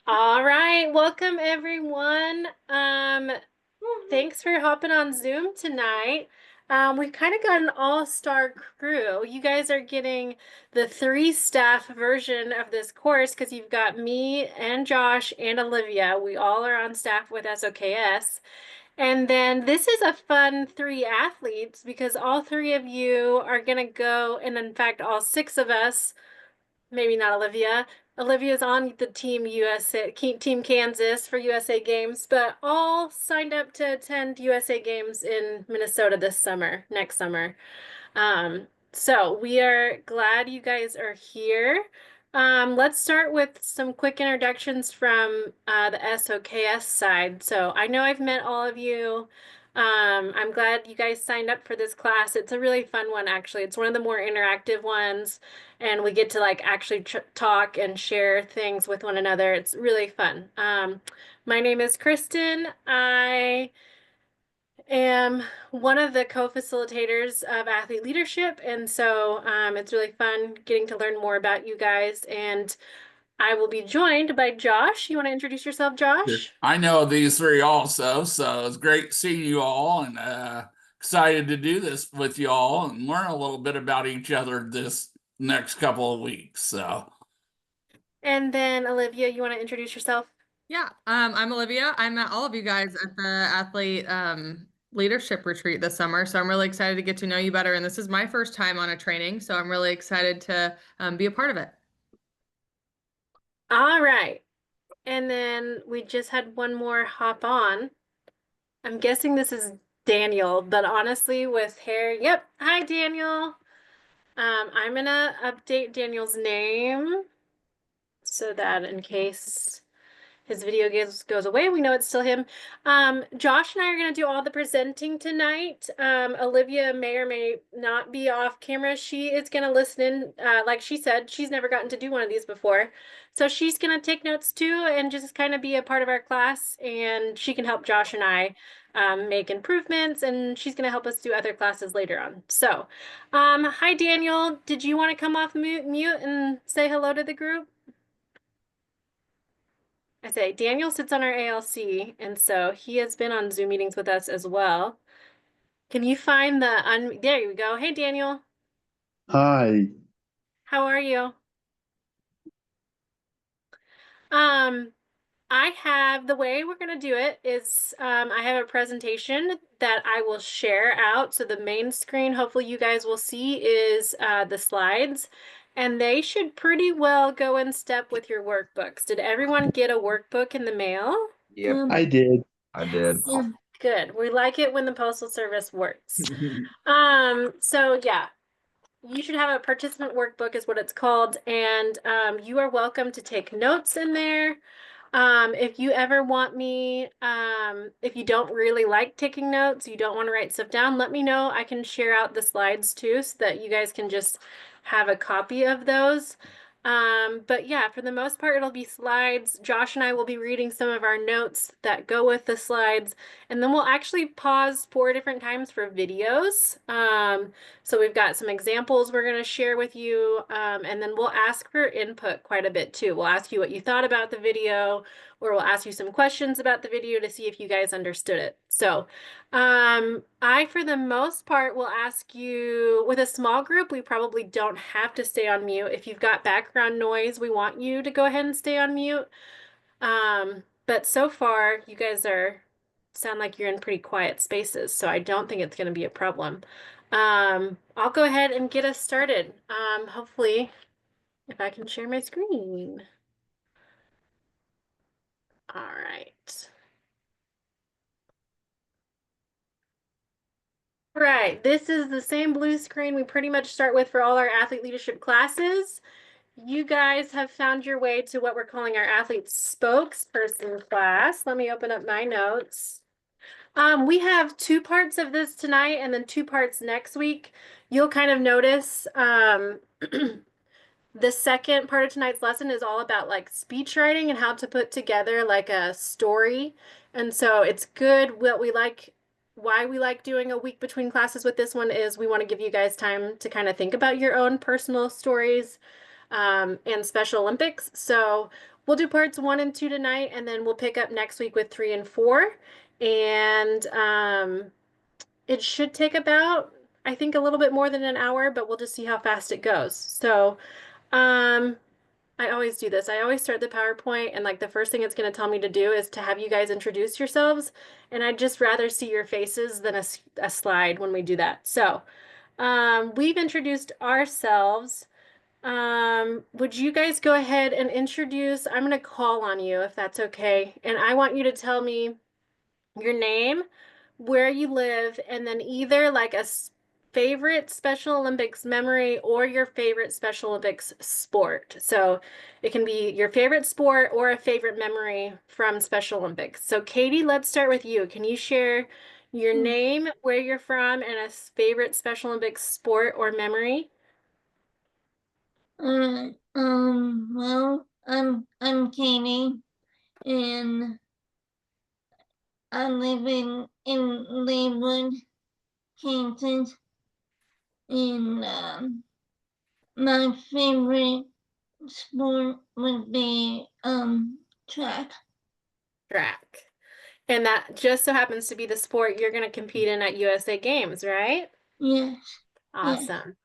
All right, welcome everyone. Thanks for hopping on Zoom tonight. We've kind of got an all-star crew. You guys are getting the three-staff version of this course because you've got me and Josh and Olivia. We all are on staff with SOKS. And then this is a fun three athletes because all three of you are going to go, and in fact, all six of us, maybe not Olivia. Olivia's on the team USA, Team Kansas for USA Games, but all signed up to attend USA Games in Minnesota this summer, next summer. So we are glad you guys are here. Let's start with some quick introductions from the SOKS side. So I know I've met all of you. I'm glad you guys signed up for this class. It's a really fun one, actually. It's one of the more interactive ones, and we get to like actually talk and share things with one another. It's really fun. My name is Kristen. I am one of the co-facilitators of athlete leadership, and so it's really fun getting to learn more about you guys. And I will be joined by Josh. You want to introduce yourself, Sure. Josh? I know these three also, so it's great seeing you all and excited to do this with you all and learn a little bit about each other this next couple of weeks. So, And then Olivia, you want to introduce yourself? Yeah, I'm Olivia. I met all of you guys at the athlete leadership retreat this summer, so I'm really excited to get to know you better. And this is my first time on a training, so I'm really excited to be a part of it. All right. And then we just had one more hop on. I'm guessing this is Daniel, but honestly, with hair, yep. Hi, Daniel. I'm gonna update Daniel's name so that in case his video goes away, we know it's still him. Josh and I are going to do all the presenting tonight. Olivia may or may not be off camera. She is going to listen in. Like she said, she's never gotten to do one of these before. So she's going to take notes too and just kind of be a part of our class. And she can help Josh and I make improvements. And she's going to help us do other classes later on. So, hi, Daniel. Did you want to come off mute and say hello to the group? I say Daniel sits on our ALC, and so he has been on Zoom meetings with us as well. Can you find there you go. Hey, Daniel. Hi. How are you? Um, I have the way we're going to do it is I have a presentation that I will share out. So the main screen, hopefully you guys will see, is the slides. And they should pretty well go in step with your workbooks. Did everyone get a workbook in the mail? Yep, I did. I did. Good. We like it when the Postal Service works. So yeah, you should have a participant workbook is what it's called, and you are welcome to take notes in there. If you ever want me, if you don't really like taking notes, you don't want to write stuff down, let me know. I can share out the slides too so that you guys can just have a copy of those. But yeah, for the most part, it'll be slides. Josh and I will be reading some of our notes that go with the slides, and then we'll actually pause 4 different times for videos. So we've got some examples we're going to share with you, and then we'll ask for input quite a bit too. We'll ask you what you thought about the video, or we'll ask you some questions about the video to see if you guys understood it. So I, for the most part, will ask you, with a small group, we probably don't have to stay on mute. If you've got background noise, we want you to go ahead and stay on mute. But so far, you guys sound like you're in pretty quiet spaces, so I don't think it's going to be a problem. I'll go ahead and get us started. Hopefully, if I can share my screen. All right. Right, this is the same blue screen we pretty much start with for all our athlete leadership classes. You guys have found your way to what we're calling our athlete spokesperson class. Let me open up my notes. We have 2 parts of this tonight and then 2 parts next week. You'll kind of notice the second part of tonight's lesson is all about like speech writing and how to put together like a story. And so it's good. Why we like doing a week between classes with this one is we want to give you guys time to kind of think about your own personal stories. and Special Olympics. So we'll do parts 1 and 2 tonight, and then we'll pick up next week with 3 and 4. And it should take about, I think, a little bit more than an hour, but we'll just see how fast it goes. So I always do this. I always start the PowerPoint, and like the first thing it's going to tell me to do is to have you guys introduce yourselves. And I'd just rather see your faces than a slide when we do that. So we've introduced ourselves. Would you guys go ahead and introduce? I'm going to call on you if that's okay. And I want you to tell me your name, where you live, and then either like a favorite Special Olympics memory or your favorite Special Olympics sport. So it can be your favorite sport or a favorite memory from Special Olympics. So Katie, let's start with you. Can you share your name, where you're from, and a favorite Special Olympics sport or memory? Well, I'm Katie, and I live in Leewood, Kansas, and my favorite sport would be track. Track. And that just so happens to be the sport you're going to compete in at USA Games, right? Yes. Awesome.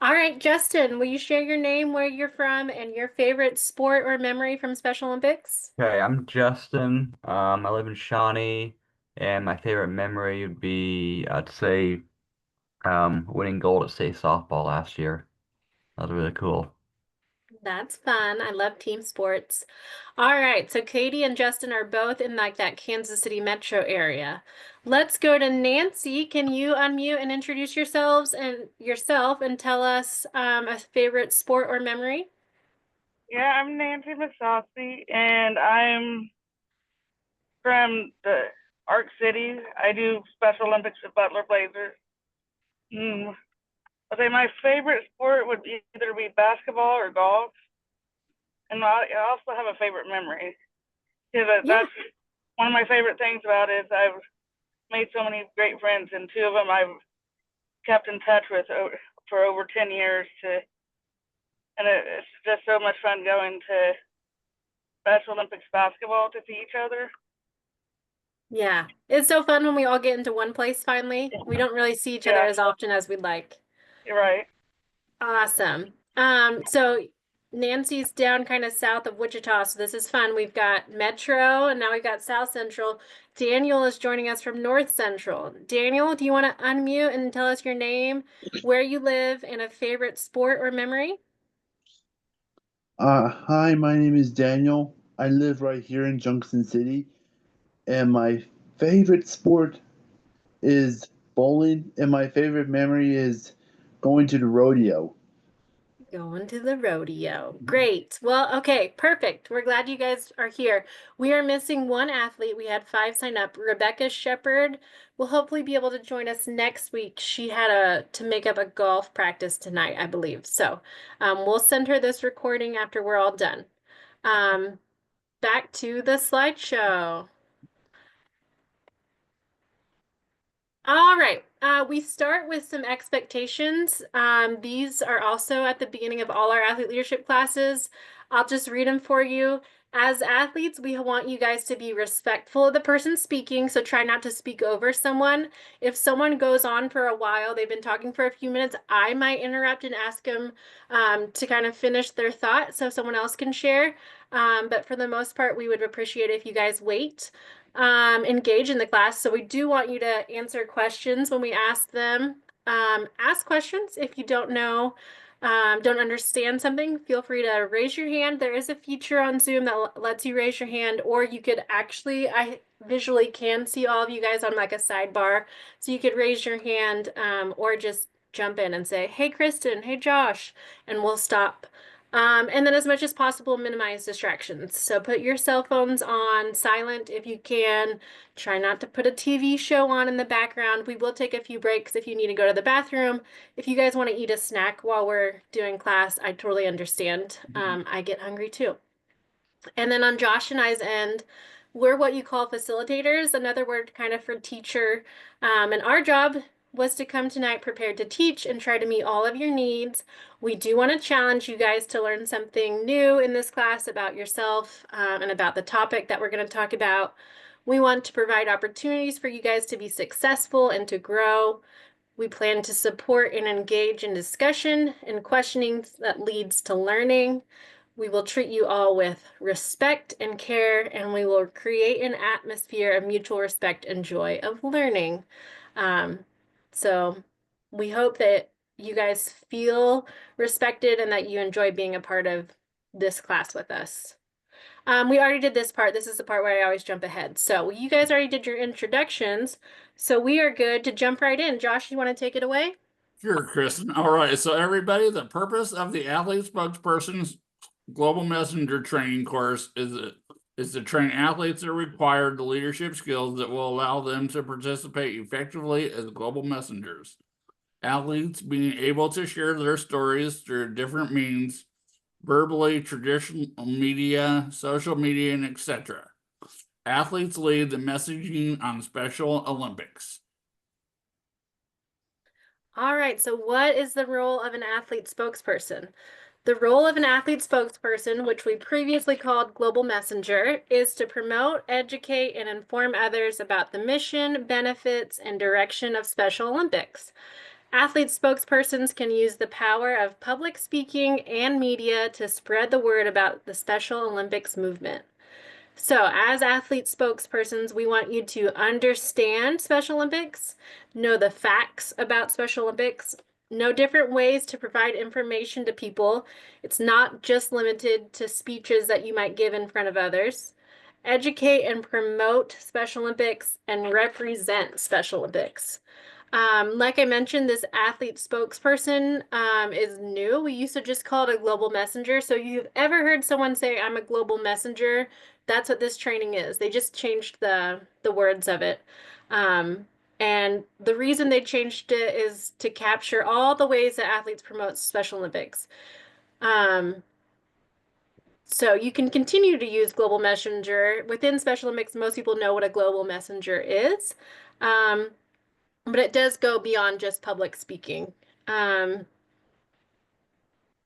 All right, Justin, will you share your name, where you're from, and your favorite sport or memory from Special Olympics? Okay, I'm Justin. I live in Shawnee, and my favorite memory would be, I'd say, winning gold at state softball last year. That was really cool. That's fun. I love team sports. All right, so Katie and Justin are both in like that Kansas City metro area. Let's go to Nancy. Can you unmute and introduce yourselves and yourself and tell us a favorite sport or memory? Yeah, I'm Nancy Masasi, and I'm from the Arc City. I do Special Olympics at Butler Blazers. I say my favorite sport would either be basketball or golf. And I also have a favorite memory. Because that's one of my favorite things about it is I've made so many great friends, and 2 of them I've kept in touch with for over 10 years. And it's just so much fun going to Special Olympics basketball to see each other. Yeah, it's so fun when we all get into one place finally. We don't really see each other as often as we'd like. You're right. Awesome. So Nancy's down kind of south of Wichita, so this is fun. We've got Metro, and now we've got South Central. Daniel is joining us from North Central. Daniel, do you want to unmute and tell us your name, where you live, and a favorite sport or memory? Hi, my name is Daniel. I live right here in Junction City, and my favorite sport is bowling, and my favorite memory is going to the rodeo. Going to the rodeo. Great. Well, okay, perfect. We're glad you guys are here. We are missing one athlete. We had 5 sign up. Rebecca Shepard will hopefully be able to join us next week. She had to make up a golf practice tonight, I believe. So we'll send her this recording after we're all done. Back to the slideshow. All right, we start with some expectations. These are also at the beginning of all our athlete leadership classes. I'll just read them for you. As athletes, we want you guys to be respectful of the person speaking, so try not to speak over someone. If someone goes on for a while, they've been talking for a few minutes, I might interrupt and ask them to kind of finish their thought so someone else can share. But for the most part, we would appreciate it if you guys wait. Engage in the class. So we do want you to answer questions when we ask them. Ask questions if you don't know, don't understand something. Feel free to raise your hand. There is a feature on Zoom that lets you raise your hand, or you could actually, I visually can see all of you guys on like a sidebar. So you could raise your hand or just jump in and say, hey, Kristen, hey, Josh, and we'll stop. And then as much as possible, minimize distractions. So put your cell phones on silent if you can. Try not to put a TV show on in the background. We will take a few breaks if you need to go to the bathroom. If you guys want to eat a snack while we're doing class, I totally understand. I get hungry too. And then on Josh and I's end, we're what you call facilitators, another word kind of for teacher. And our job was to come tonight prepared to teach and try to meet all of your needs. We do want to challenge you guys to learn something new in this class about yourself and about the topic that we're going to talk about. We want to provide opportunities for you guys to be successful and to grow. We plan to support and engage in discussion and questioning that leads to learning. We will treat you all with respect and care, and we will create an atmosphere of mutual respect and joy of learning. So we hope that you guys feel respected and that you enjoy being a part of this class with us. We already did this part. This is the part where I always jump ahead. So you guys already did your introductions, so we are good to jump right in. Josh, you want to take it away? Sure, Kristen. All right. So everybody, the purpose of the Athlete Spokesperson's Global Messenger training course is to train athletes that require the leadership skills that will allow them to participate effectively as global messengers. Athletes being able to share their stories through different means, verbally, traditional media, social media, and etc. Athletes lead the messaging on Special Olympics. All right, so what is the role of an athlete spokesperson? The role of an athlete spokesperson, which we previously called Global Messenger, is to promote, educate, and inform others about the mission, benefits, and direction of Special Olympics. Athlete spokespersons can use the power of public speaking and media to spread the word about the Special Olympics movement. So, as athlete spokespersons, we want you to understand Special Olympics, know the facts about Special Olympics, know different ways to provide information to people. It's not just limited to speeches that you might give in front of others. Educate and promote Special Olympics and represent Special Olympics. Like I mentioned, this athlete spokesperson is new. We used to just call it a global messenger. So you've ever heard someone say, I'm a global messenger? That's what this training is. They just changed the words of it. And the reason they changed it is to capture all the ways that athletes promote Special Olympics. So you can continue to use global messenger. Within Special Olympics, most people know what a global messenger is. But it does go beyond just public speaking.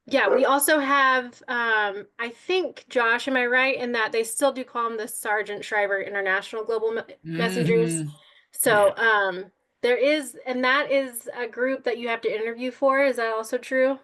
Yeah, we also have, I think, Josh, am I right in that they still do call them the Sargent Shriver International Global Messengers? So there is, and that is a group that you have to interview for. Is that also true?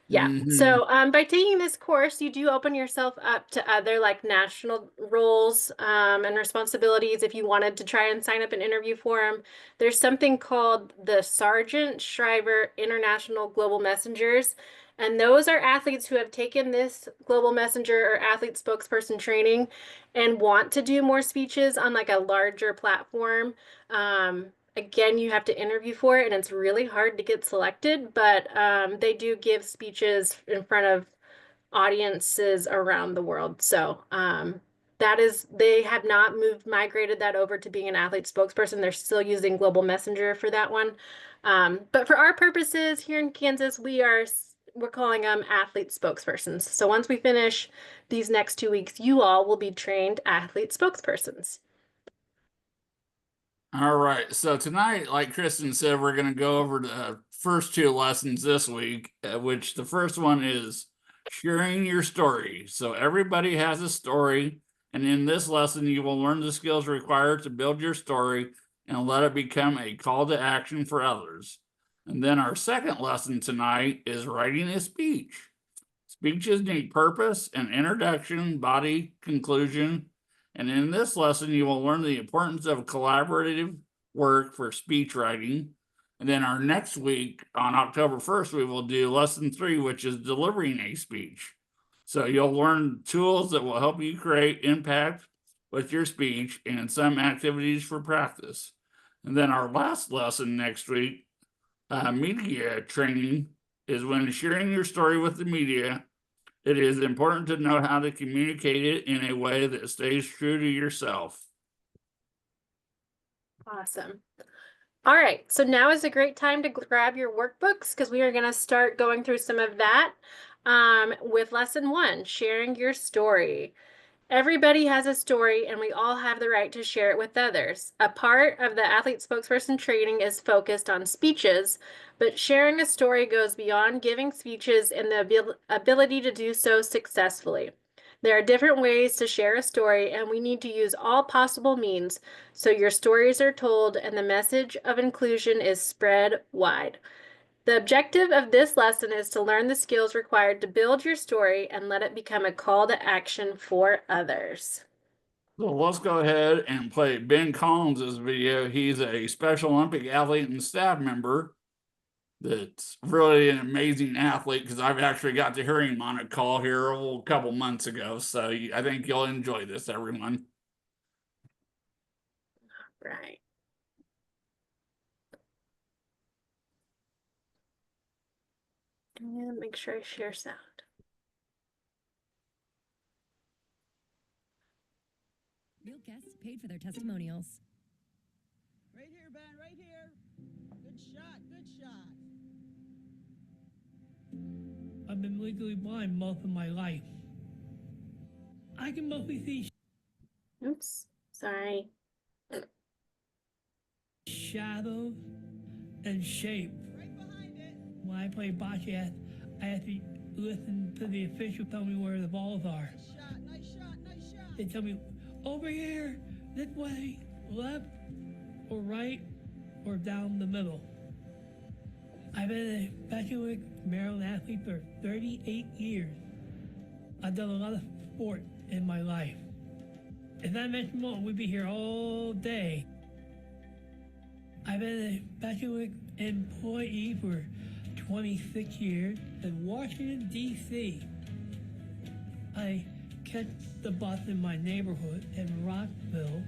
Yeah. So by taking this course, you do open yourself up to other like national roles and responsibilities if you wanted to try and sign up an interview for them. There's something called the Sargent Shriver International Global Messengers. And those are athletes who have taken this global messenger or athlete spokesperson training and want to do more speeches on like a larger platform. Again, you have to interview for it, and it's really hard to get selected, but they do give speeches in front of audiences around the world. So that is, they have not migrated that over to being an athlete spokesperson. They're still using Global Messenger for that one. But for our purposes here in Kansas, we're calling them athlete spokespersons. So once we finish these next 2 weeks, you all will be trained athlete spokespersons. All right. So tonight, like Kristen said, we're going to go over the first two lessons this week, which the first one is sharing your story. So everybody has a story. And in this lesson, you will learn the skills required to build your story and let it become a call to action for others. And then our second lesson tonight is writing a speech. Speeches need purpose, an introduction, body, conclusion, and in this lesson, you will learn the importance of collaborative work for speech writing. And then our next week, on October 1st, we will do lesson 3, which is delivering a speech. So you'll learn tools that will help you create impact with your speech and some activities for practice. And then our last lesson next week, media training, is when sharing your story with the media, it is important to know how to communicate it in a way that stays true to yourself. Awesome. All right, so now is a great time to grab your workbooks because we are going to start going through some of that with lesson 1, sharing your story. Everybody has a story, and we all have the right to share it with others. A part of the athlete spokesperson training is focused on speeches, but sharing a story goes beyond giving speeches and the ability to do so successfully. There are different ways to share a story, and we need to use all possible means so your stories are told and the message of inclusion is spread wide. The objective of this lesson is to learn the skills required to build your story and let it become a call to action for others. So let's go ahead and play Ben Collins' video. He's a Special Olympic athlete and staff member that's really an amazing athlete because I've actually got to hear him on a call here a couple months ago. So I think you'll enjoy this, everyone. Right. And make sure I share sound. Real guests paid for their testimonials. Right here, Ben, right here. Good shot, good shot. I've been legally blind most of my life. I can mostly see Oops, sorry. shadows and shape. Right behind it. When I play bocce, I have to listen to the official tell me where the balls are. Nice shot, nice shot, nice shot. They tell me, over here, this way, left or right or down the middle. I've been a Special Olympics Maryland athlete for 38 years. I've done a lot of sport in my life. If I mentioned more, we'd be here all day. I've been a Special Olympics employee for 26 years in Washington, D.C. I catch the bus in my neighborhood in Rockville.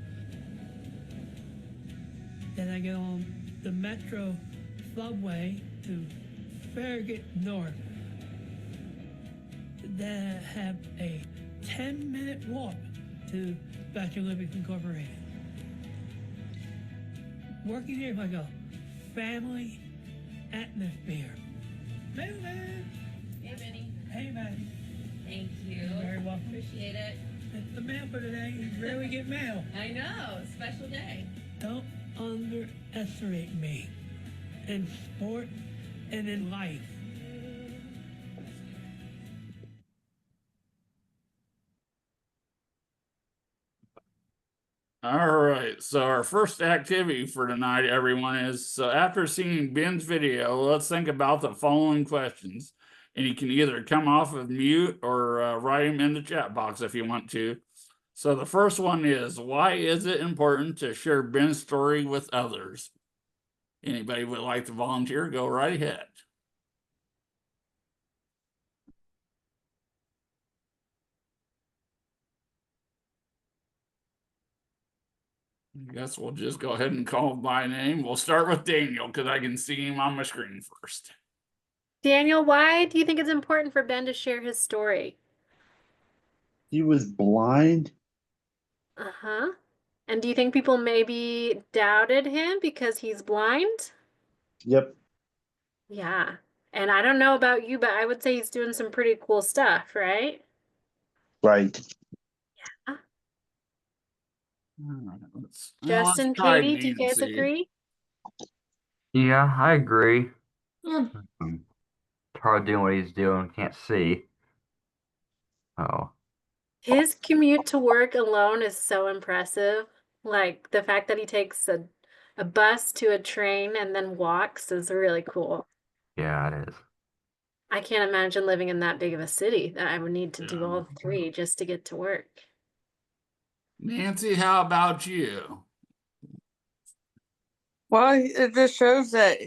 Then I get on the Metro subway to Farragut North. Then I have a 10-minute walk to Special Olympics Incorporated. Working here is like a family atmosphere. Hey, man. Hey, Benny. Hey, man. Thank you. You're very welcome. Appreciate it. It's the mail for today. You rarely get mail. I know. Special day. Don't underestimate me in sport and in life. All right, so our first activity for tonight, everyone, is so after seeing Ben's video, let's think about the following questions. And you can either come off of mute or write them in the chat box if you want to. So the first one is, why is it important to share Ben's story with others? Anybody would like to volunteer, go right ahead. I guess we'll just go ahead and call by name. We'll start with Daniel because I can see him on my screen first. Daniel, why do you think it's important for Ben to share his story? He was blind. Uh-huh. And do you think people maybe doubted him because he's blind? Yep. Yeah. And I don't know about you, but I would say he's doing some pretty cool stuff, right? Right. Yeah. All right, let's Justin, try Katie, do you guys Nancy. agree? Yeah, I agree. Yeah. It's hard doing what he's doing, can't see. Oh, His commute to work alone is so impressive. Like the fact that he takes a bus to a train and then walks is really cool. yeah, it is. I can't imagine living in that big of a city that I would need to do all three just to get to work. Nancy, how about you? Well, it just shows that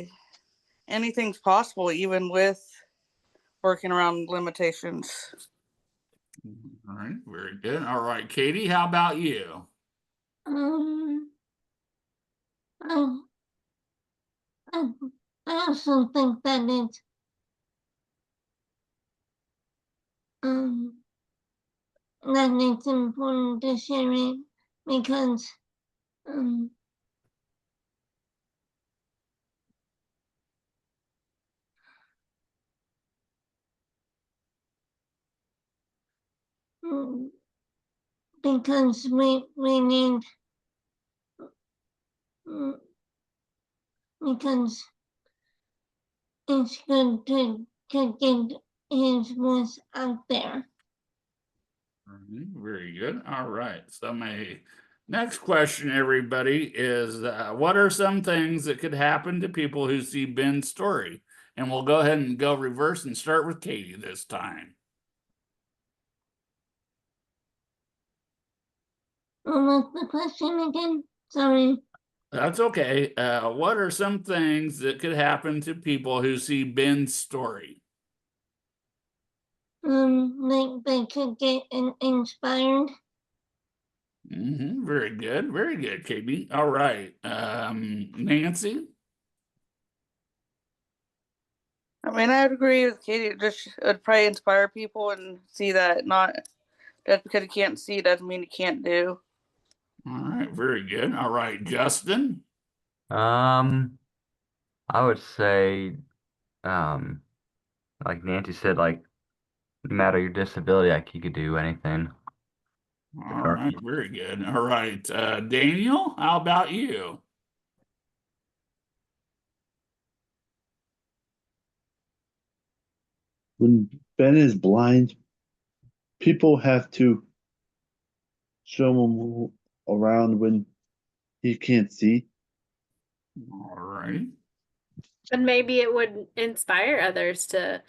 anything's possible, even with working around limitations. All right, very good. All right, Katie, how about you? Um, I, I, I also think that um, it's important to share it because um, mm, because we need because it's good to get his voice out there. Very good. All right. So my next question, everybody, is what are some things that could happen to people who see Ben's story? And we'll go ahead and go reverse and start with Katie this time. What's the question again? Sorry. That's okay. What are some things that could happen to people who see Ben's story? They could get inspired. Very good. Very good, Katie. All right. Nancy? I mean, I would agree with Katie. It would probably inspire people and see that not just because you can't see doesn't mean you can't do. All right. Very good. All right. Justin? I would say, um, like Nancy said, like no matter your disability, like you could do anything. All right. Very good. All right. Daniel, how about you? When Ben is blind, people have to show him around when he can't see. All right. And maybe it would inspire others to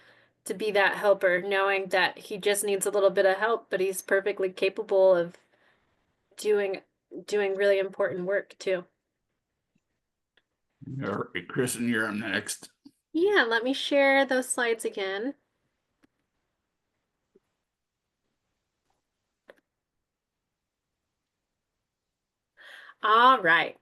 be that helper, knowing that he just needs a little bit of help, but he's perfectly capable of doing doing really important work too. All right, Kristen, you're up next. Yeah, let me share those slides again. All right.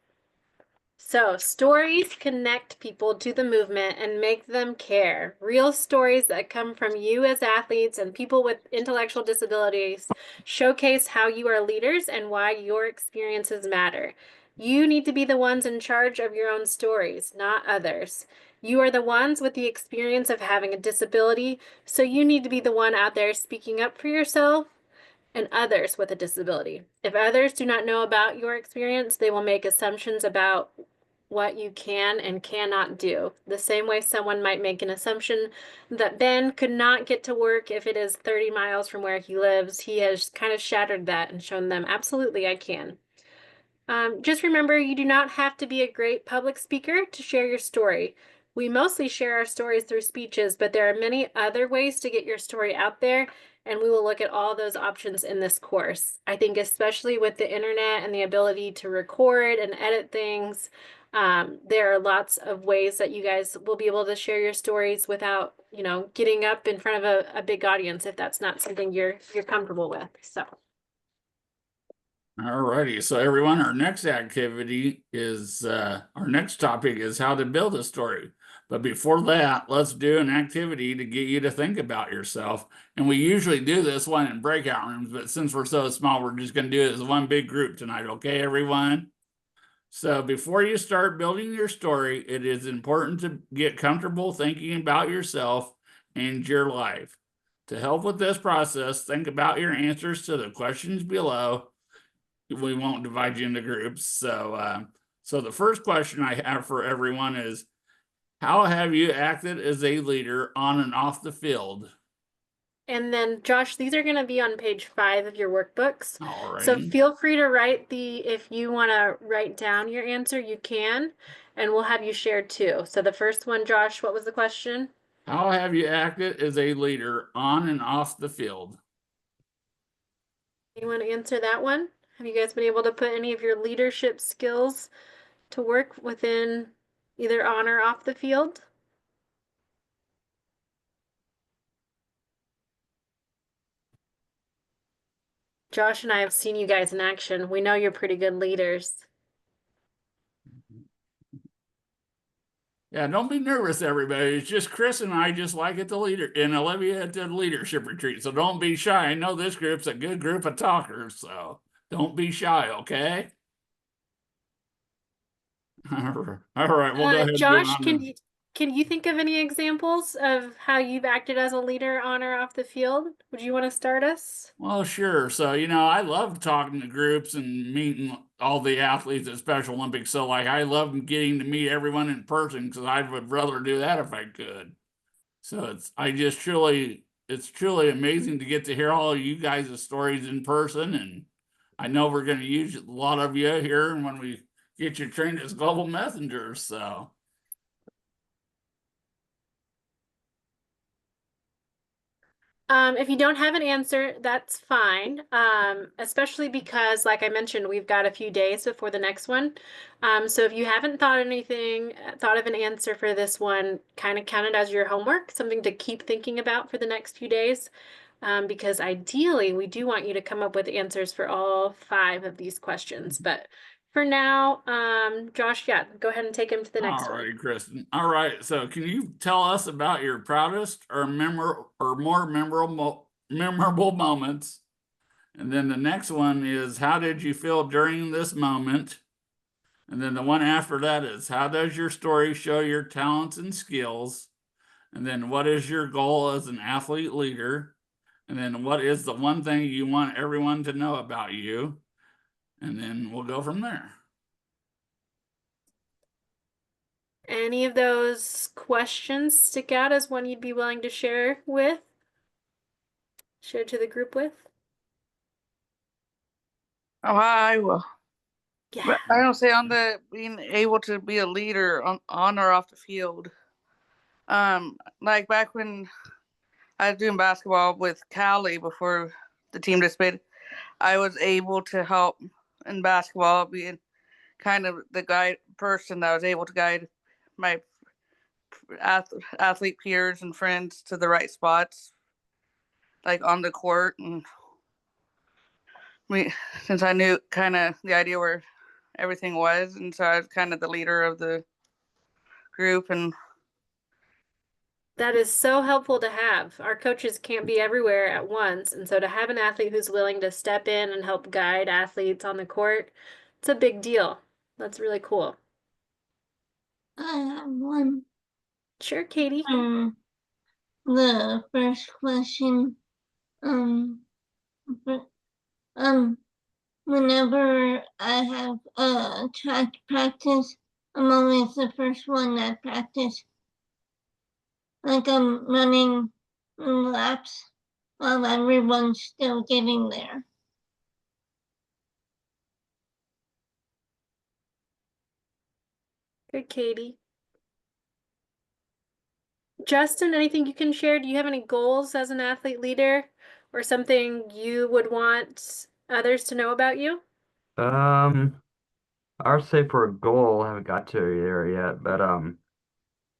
So, stories connect people to the movement and make them care. Real stories that come from you as athletes and people with intellectual disabilities showcase how you are leaders and why your experiences matter. You need to be the ones in charge of your own stories, not others. You are the ones with the experience of having a disability, so you need to be the one out there speaking up for yourself and others with a disability. If others do not know about your experience, they will make assumptions about what you can and cannot do. The same way someone might make an assumption that Ben could not get to work if it is 30 miles from where he lives. He has kind of shattered that and shown them, absolutely, I can. Just remember, you do not have to be a great public speaker to share your story. We mostly share our stories through speeches, but there are many other ways to get your story out there, and we will look at all those options in this course. I think especially with the internet and the ability to record and edit things, there are lots of ways that you guys will be able to share your stories without, getting up in front of a big audience if that's not something you're comfortable with. So. All righty. So everyone, our next activity is our next topic is how to build a story. But before that, let's do an activity to get you to think about yourself. And we usually do this one in breakout rooms, but since we're so small, we're just going to do it as one big group tonight. Okay, everyone? So before you start building your story, it is important to get comfortable thinking about yourself and your life. To help with this process, think about your answers to the questions below. We won't divide you into groups. So the first question I have for everyone is, how have you acted as a leader on and off the field? And then Josh, these are going to be on page 5 of your workbooks. All right. So feel free to if you want to write down your answer, you can, and we'll have you share too. So the first one, Josh, what was the question? How have you acted as a leader on and off the field? You want to answer that one? Have you guys been able to put any of your leadership skills to work within either on or off the field? Josh and I have seen you guys in action. We know you're pretty good leaders. Yeah, don't be nervous, everybody. It's just Chris and I just like at the leader and Olivia at the leadership retreat. So don't be shy. I know this group's a good group of talkers, so don't be shy, okay? All right, we'll go ahead and Josh, go on. Can you think of any examples of how you've acted as a leader on or off the field? Would you want to start us? Well, sure. So, I love talking to groups and meeting all the athletes at Special Olympics. So, like, I love getting to meet everyone in person because I would rather do that if I could. So it's truly amazing to get to hear all of you guys' stories in person. And I know we're going to use a lot of you here when we get you trained as global messengers. So, If you don't have an answer, that's fine. Especially because, like I mentioned, we've got a few days before the next one. So if you haven't thought of an answer for this one, kind of count it as your homework, something to keep thinking about for the next few days. Because ideally, we do want you to come up with answers for all 5 of these questions. But for now, Josh, yeah, go ahead and take him to the next all one. right, Kristen. All right. So, can you tell us about your proudest or more memorable moments? And then the next one is how did you feel during this moment? And then the one after that is how does your story show your talents and skills? And then what is your goal as an athlete leader? And then what is the one thing you want everyone to know about you? And then we'll go from there. Any of those questions stick out as one you'd be willing to share to the group with? Oh, I will. Yeah. But I don't say on the being able to be a leader on or off the field. Like back when I was doing basketball with Callie before the team disbanded, I was able to help in basketball, being kind of the guide person that was able to guide my athlete peers and friends to the right spots, like on the court. And we, since I knew kind of the idea where everything was, and so I was kind of the leader of the group. And That is so helpful to have. Our coaches can't be everywhere at once, and so to have an athlete who's willing to step in and help guide athletes on the court, it's a big deal. That's really cool. I have one. Sure, Katie. The first question, but, whenever I have track practice, I'm always the first one at practice. Like I'm running laps while everyone's still getting there. Good, Katie. Justin, anything you can share? Do you have any goals as an athlete leader or something you would want others to know about you? I would say for a goal, I haven't got to there yet, but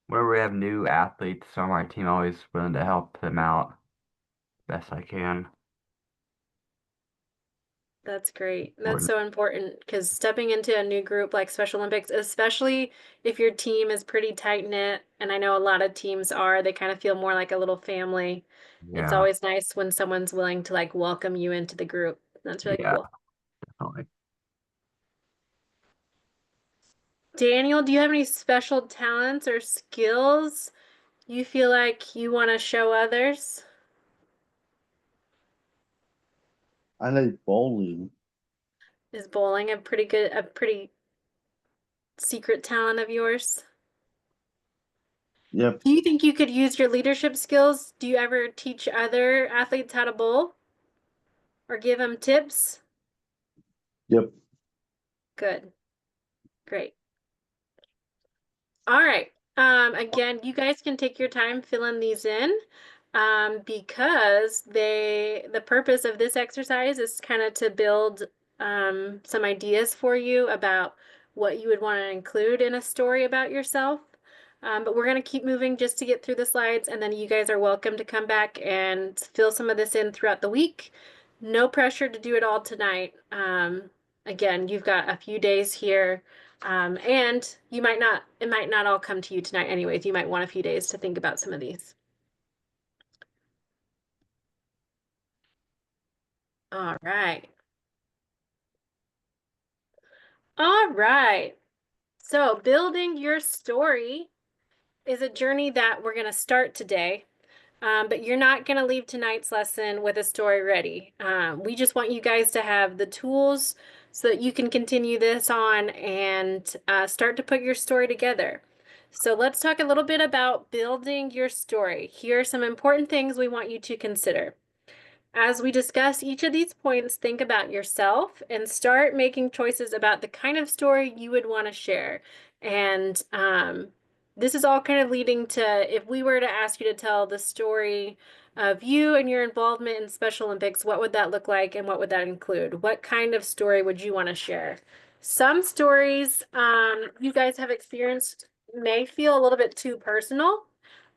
whenever we have new athletes, some of my team always willing to help them out best I can. That's great. That's Or so important because stepping into a new group like Special Olympics, especially if your team is pretty tight knit, and I know a lot of teams are, they kind of feel more like a little family. It's yeah, always nice when someone's willing to like welcome you into the group. That's really yeah, cool. definitely. Daniel, do you have any special talents or skills you feel like you want to show others? I like bowling. Is bowling a pretty secret talent of yours? Yep, Do you think you could use your leadership skills? Do you ever teach other athletes how to bowl or give them tips? yep. Good. Great. All right. Again, you guys can take your time filling these in, because the purpose of this exercise is kind of to build some ideas for you about what you would want to include in a story about yourself. But we're going to keep moving just to get through the slides, and then you guys are welcome to come back and fill some of this in throughout the week. No pressure to do it all tonight. Again, you've got a few days here. And it might not all come to you tonight anyways. You might want a few days to think about some of these. All right. All right. So building your story is a journey that we're going to start today. But you're not going to leave tonight's lesson with a story ready. We just want you guys to have the tools so that you can continue this on and start to put your story together. So let's talk a little bit about building your story. Here are some important things we want you to consider. As we discuss each of these points, think about yourself and start making choices about the kind of story you would want to share. And this is all kind of leading to, if we were to ask you to tell the story of you and your involvement in Special Olympics, what would that look like and what would that include? What kind of story would you want to share? Some stories you guys have experienced may feel a little bit too personal.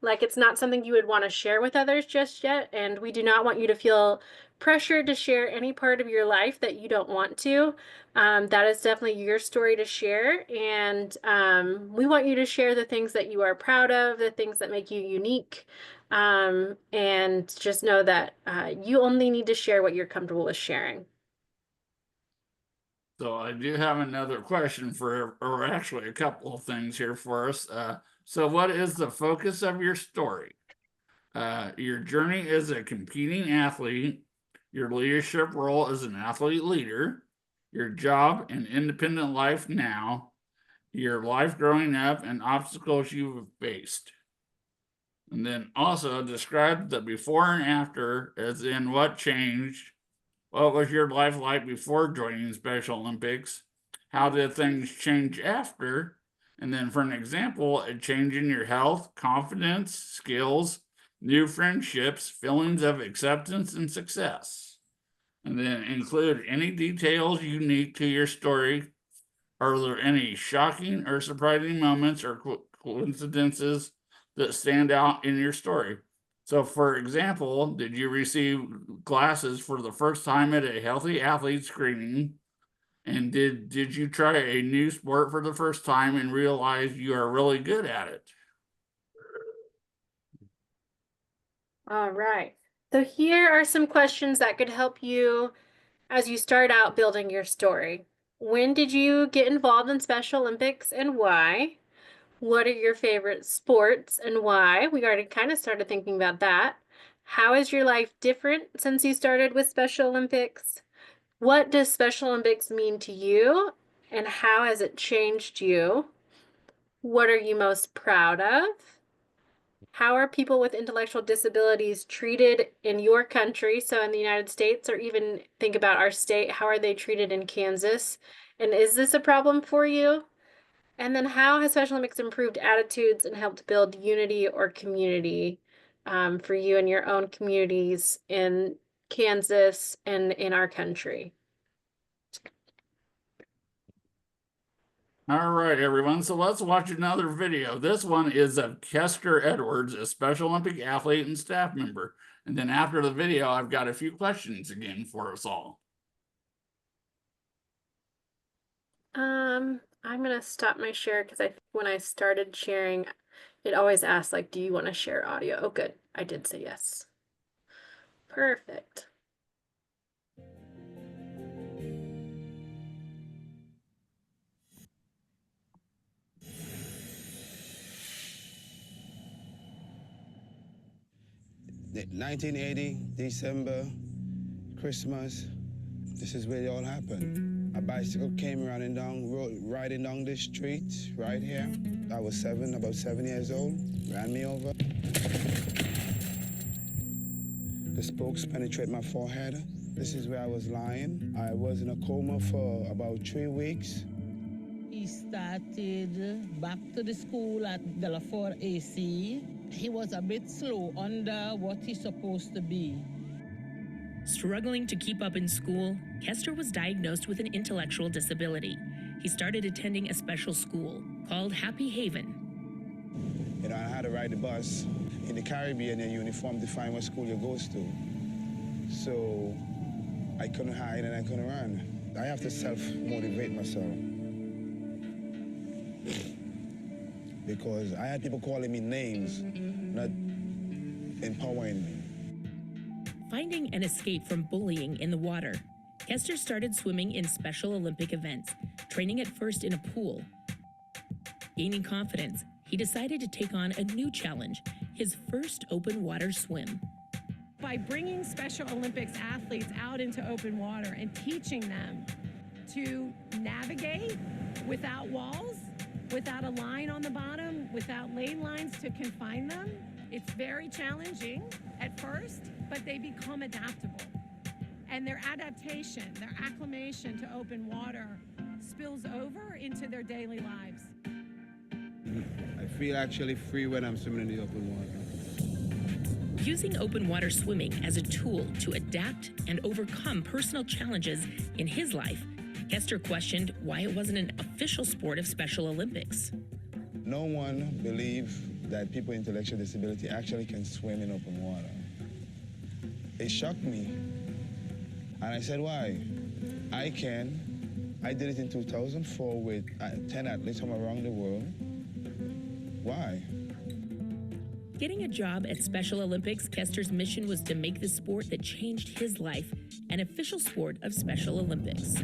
Like it's not something you would want to share with others just yet, and we do not want you to feel pressured to share any part of your life that you don't want to. That is definitely your story to share, and we want you to share the things that you are proud of, the things that make you unique, and just know that you only need to share what you're comfortable with sharing. So I do have another question or actually a couple of things here for us. So what is the focus of your story? Your journey as a competing athlete, your leadership role as an athlete leader, your job and independent life now, your life growing up and obstacles you have faced. And then also describe the before and after, as in what changed. What was your life like before joining Special Olympics? How did things change after? And then, for an example, a change in your health, confidence, skills, new friendships, feelings of acceptance and success. And then include any details unique to your story. Are there any shocking or surprising moments or coincidences that stand out in your story? So, for example, did you receive glasses for the first time at a healthy athlete screening? And did you try a new sport for the first time and realize you are really good at it? All right. So here are some questions that could help you as you start out building your story. When did you get involved in Special Olympics and why? What are your favorite sports and why? We already kind of started thinking about that. How is your life different since you started with Special Olympics? What does Special Olympics mean to you and how has it changed you? What are you most proud of? How are people with intellectual disabilities treated in your country? So in the United States, or even think about our state, how are they treated in Kansas? And is this a problem for you? And then how has Special Olympics improved attitudes and helped build unity or community for you and your own communities in Kansas and in our country? All right, everyone. So let's watch another video. This one is of Kester Edwards, a Special Olympic athlete and staff member. And then after the video, I've got a few questions again for us all. I'm gonna stop my share because I think when I started sharing, it always asks like, do you want to share audio? Oh, good. I did say yes. Perfect. The 1980, December, Christmas, this is where it all happened. A bicycle came riding down this street right here. I was about 7 years old, ran me over. The spokes penetrate my forehead. This is where I was lying. I was in a coma for about 3 weeks. He started back to the school at Delaford AC. He was a bit slow under what he's supposed to be. Struggling to keep up in school, Kester was diagnosed with an intellectual disability. He started attending a special school called Happy Haven. You know, I had to ride the bus. In the Caribbean, your uniform define what school you goes to. So I couldn't hide and I couldn't run. I have to self-motivate myself. Because I had people calling me names, not empowering me. Finding an escape from bullying in the water, Kester started swimming in Special Olympic events, training at first in a pool. Gaining confidence, he decided to take on a new challenge, his first open water swim. By bringing Special Olympics athletes out into open water and teaching them to navigate without walls, without a line on the bottom, without lane lines to confine them, it's very challenging at first, but they become adaptable. And their adaptation, their acclimation to open water spills over into their daily lives. I feel actually free when I'm swimming in the open water. Using open water swimming as a tool to adapt and overcome personal challenges in his life, Kester questioned why it wasn't an official sport of Special Olympics. No one believed that people with intellectual disability actually can swim in open water. It shocked me. And I said, why? I can. I did it in 2004 with 10 athletes from around the world. Why? Getting a job at Special Olympics, Kester's mission was to make the sport that changed his life an official sport of Special Olympics.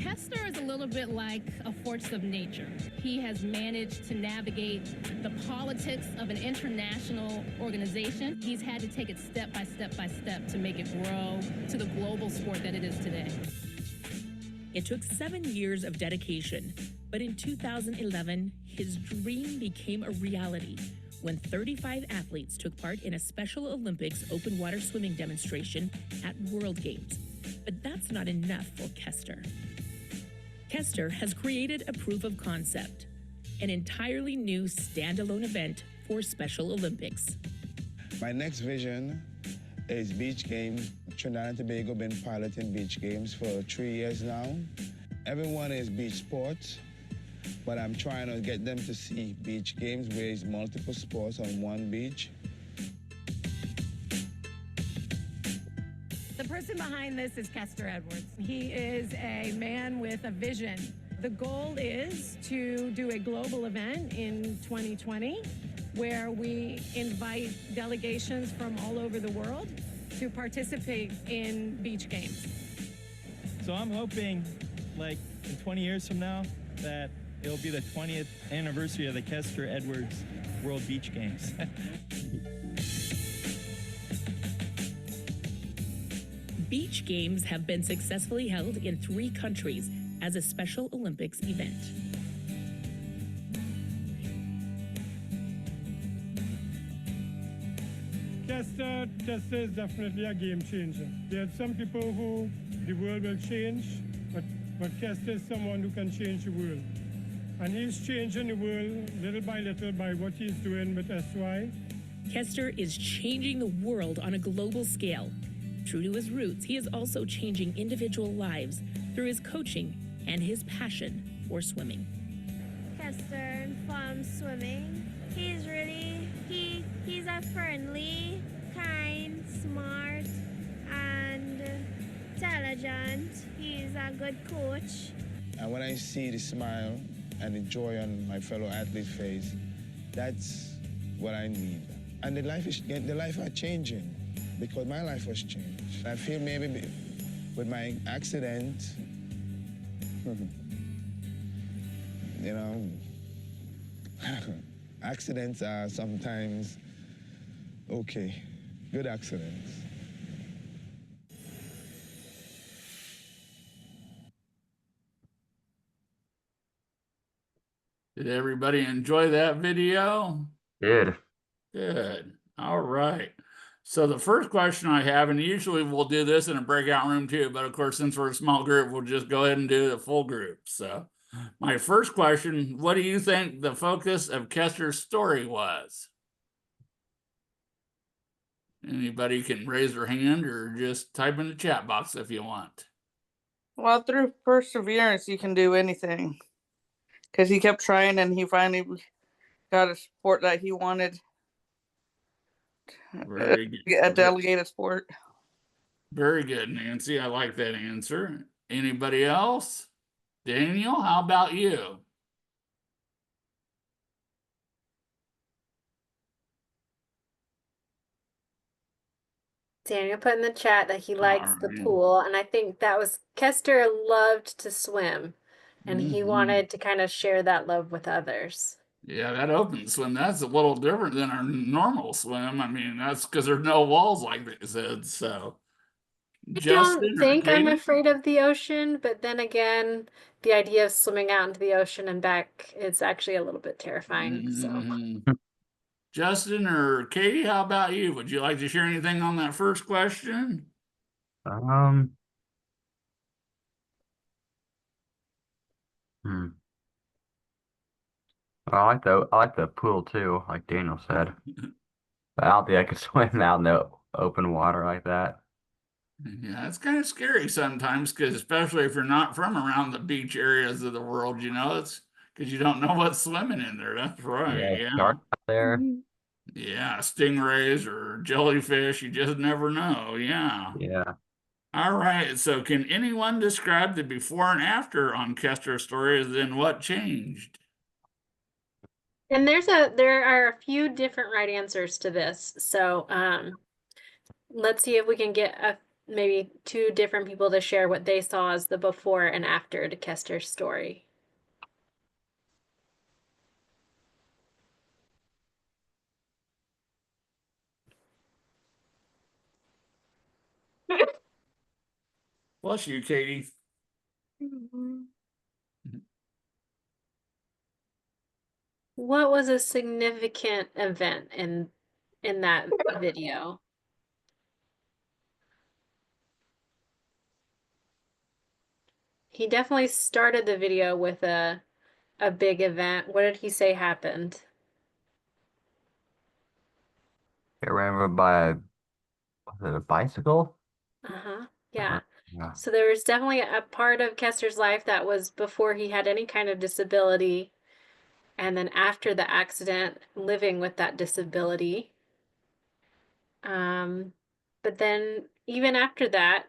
Kester is a little bit like a force of nature. He has managed to navigate the politics of an international organization. He's had to take it step by step by step to make it grow to the global sport that it is today. It took 7 years of dedication, but in 2011, his dream became a reality when 35 athletes took part in a Special Olympics open water swimming demonstration at World Games. But that's not enough for Kester. Kester has created a proof of concept, an entirely new standalone event for Special Olympics. My next vision is beach games. Trinidad and Tobago been piloting beach games for 3 years now. Everyone is beach sports, but I'm trying to get them to see beach games where it's multiple sports on one beach. The person behind this is Kester Edwards. He is a man with a vision. The goal is to do a global event in 2020 where we invite delegations from all over the world to participate in beach games. So I'm hoping, like, in 20 years from now, that it'll be the 20th anniversary of the Kester Edwards World Beach Games. Beach games have been successfully held in 3 countries as a Special Olympics event. Kester is definitely a game changer. There are some people who the world will change, but Kester is someone who can change the world. And he's changing the world little by little by what he's doing with SY. Kester is changing the world on a global scale. True to his roots, he is also changing individual lives through his coaching and his passion for swimming. Kester from swimming. He's a friendly, kind, smart, and intelligent. He's a good coach. And when I see the smile and the joy on my fellow athlete's face, that's what I need. And the life are changing because my life was changed. I feel maybe with my accident, you know, accidents are sometimes okay, good accidents. Did everybody enjoy that video? Did. Good. All right. So the first question I have, and usually we'll do this in a breakout room too, but of course, since we're a small group, we'll just go ahead and do the full group. So my first question, what do you think the focus of Kester's story was? Anybody can raise their hand or just type in the chat box if you want. Well, through perseverance, you can do anything. Because he kept trying and he finally got a sport that he wanted. Very good. A delegated sport. Very good, Nancy. I like that answer. Anybody else? Daniel, how about you? Daniel put in the chat that he likes the right. pool, and I think that was Kester loved to swim. and he wanted to kind of share that love with others. Yeah, that open swim, that's a little different than our normal swim. I mean, that's because there's no walls like they said. So, I don't Justin or think I'm Katie? afraid of the ocean, but then again, the idea of swimming out into the ocean and back is actually a little bit terrifying. So, Justin or Katie, how about you? Would you like to share anything on that first question? Um, hmm. I like the pool too, like Daniel said. But I don't think I could swim out in the open water like that. Yeah, it's kind of scary sometimes, because especially if you're not from around the beach areas of the world, it's because you don't know what's swimming in there. That's right. Yeah, Yeah. sharks out there. Yeah, stingrays or jellyfish, you just never know. Yeah. Yeah. All right. So, can anyone describe the before and after on Kester's stories and what changed? and there are a few different right answers to this. So, let's see if we can get maybe two different people to share what they saw as the before and after to Kester's story. Bless you, Katie. What was a significant event in that video? He definitely started the video with a big event. What did he say happened? Get ran over by, was it a bicycle? Uh-huh. Yeah. Yeah. So there was definitely a part of Kester's life that was before he had any kind of disability, and then after the accident, living with that disability. Um, but then even after that,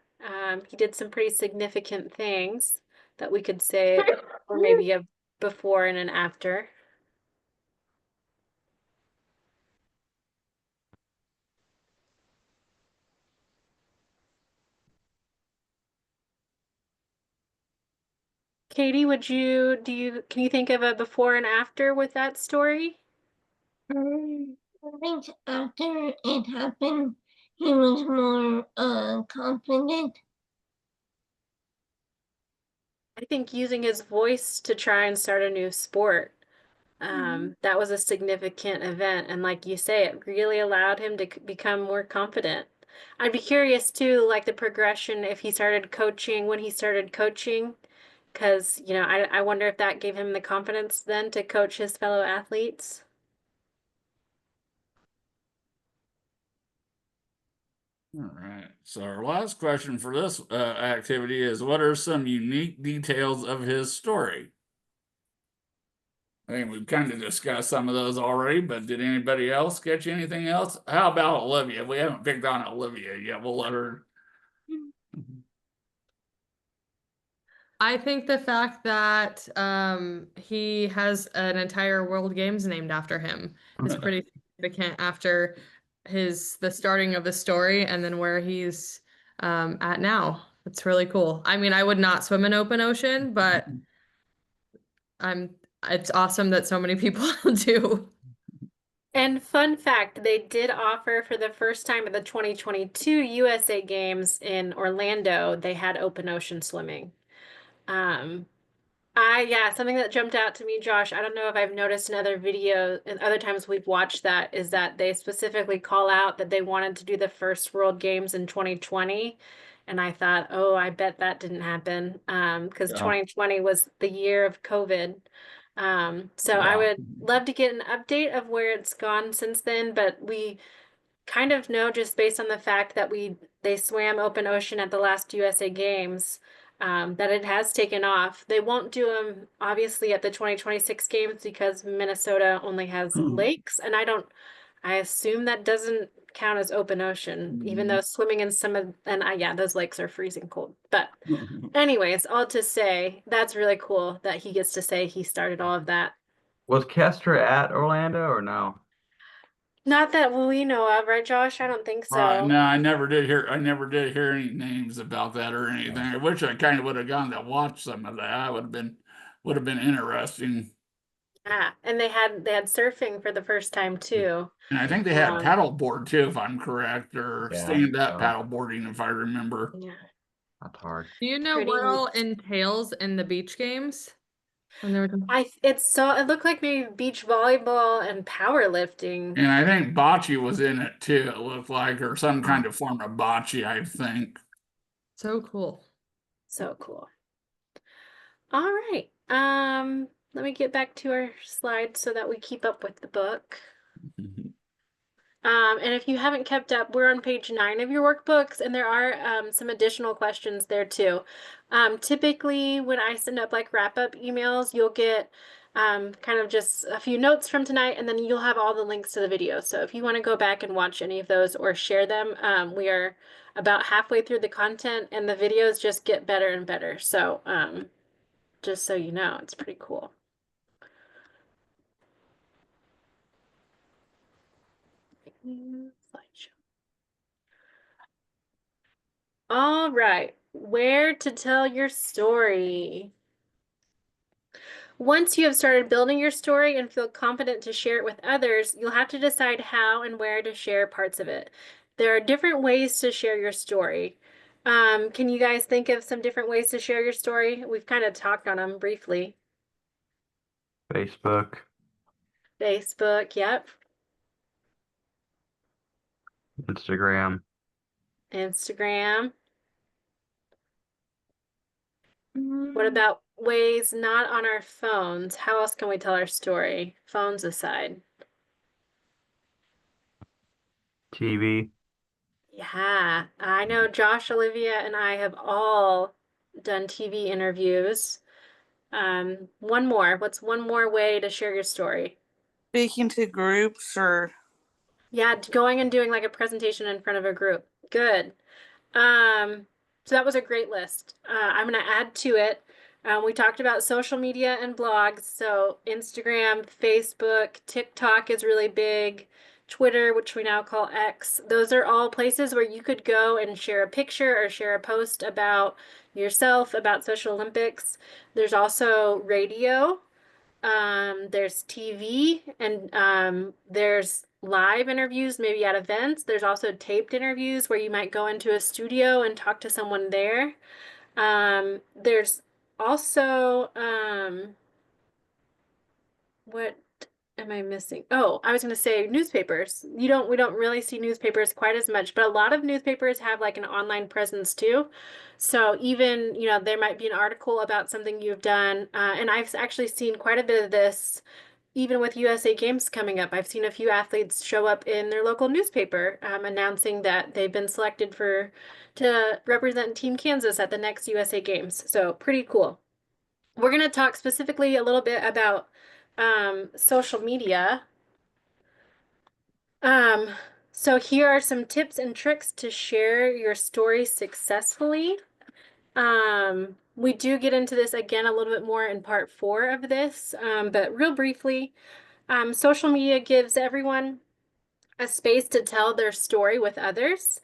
he did some pretty significant things that we could say, or maybe a before and an after. Katie, can you think of a before and after with that story? I think after it happened, he was more confident. I think using his voice to try and start a new sport. That was a significant event, and like you say, it really allowed him to become more confident. I'd be curious too, like the progression if he started coaching, when he started coaching, because, I wonder if that gave him the confidence then to coach his fellow athletes. All right. So, our last question for this activity is, what are some unique details of his story? I think we've kind of discussed some of those already, but did anybody else catch anything else? How about Olivia? We haven't picked on Olivia yet. We'll let her. I think the fact that he has an entire World Games named after him is pretty significant after the starting of the story and then where he's at now. It's really cool. I mean, I would not swim in open ocean, but it's awesome that so many people do. And fun fact, they did offer for the first time at the 2022 USA Games in Orlando, they had open ocean swimming. Yeah, something that jumped out to me, Josh, I don't know if I've noticed in other videos and other times we've watched that, is that they specifically call out that they wanted to do the first World Games in 2020. And I thought, oh, I bet that didn't happen. Because Yeah. 2020 was the year of COVID. So I Yeah. would love to get an update of where it's gone since then, but we kind of know just based on the fact that they swam open ocean at the last USA Games, that it has taken off. They won't do them obviously at the 2026 Games because Minnesota only has lakes, and I assume that doesn't count as open ocean, even though swimming in yeah, those lakes are freezing cold. But anyways, all to say, that's really cool that he gets to say he started all of that. Was Kester at Orlando or no? Not that we know of, right, Josh? I don't think Right. so. No, I never did hear any names about that or anything. I wish I kind of would have gone to watch some of that. I would have been would have been interesting. Yeah, and they had surfing for the first time too. And I think they had Um, paddleboard too, if I'm correct, or Yeah, stand-up so paddleboarding, if I remember. Yeah, that's hard. Do you know pretty what all neat. entails in the beach games? When they were done? It looked like maybe beach volleyball and powerlifting. And I think bocce was in it too, it looked like, or some Wow. kind of form of bocce, I think. So cool. So cool. All right. Let me get back to our slides so that we keep up with the book. And if you haven't kept up, we're on page 9 of your workbooks, and there are some additional questions there too. Typically, when I send up like wrap-up emails, you'll get kind of just a few notes from tonight, and then you'll have all the links to the video. So if you want to go back and watch any of those or share them, we are about halfway through the content, and the videos just get better and better. So just so you know, it's pretty cool. Slideshow. All right, where to tell your story. Once you have started building your story and feel confident to share it with others, you'll have to decide how and where to share parts of it. There are different ways to share your story. Can you guys think of some different ways to share your story? We've kind of talked on them briefly. Facebook, Facebook, yep. Instagram, Instagram. What about ways not on our phones? How else can we tell our story? Phones aside. TV. Yeah, I know Josh, Olivia, and I have all done TV interviews. One more. What's one more way to share your story? Speaking to groups or Yeah, going and doing like a presentation in front of a group. Good. So that was a great list. I'm going to add to it. We talked about social media and blogs. So Instagram, Facebook, TikTok is really big. Twitter, which we now call X. Those are all places where you could go and share a picture or share a post about yourself, about Special Olympics. There's also radio. There's TV, and there's live interviews, maybe at events. There's also taped interviews where you might go into a studio and talk to someone there. There's also what am I missing? Oh, I was going to say newspapers. We don't really see newspapers quite as much, but a lot of newspapers have like an online presence too. So even, there might be an article about something you've done. And I've actually seen quite a bit of this even with USA Games coming up. I've seen a few athletes show up in their local newspaper announcing that they've been selected to represent Team Kansas at the next USA Games. So pretty cool. We're going to talk specifically a little bit about social media. So here are some tips and tricks to share your story successfully. We do get into this again a little bit more in part 4 of this, but real briefly, social media gives everyone a space to tell their story with others.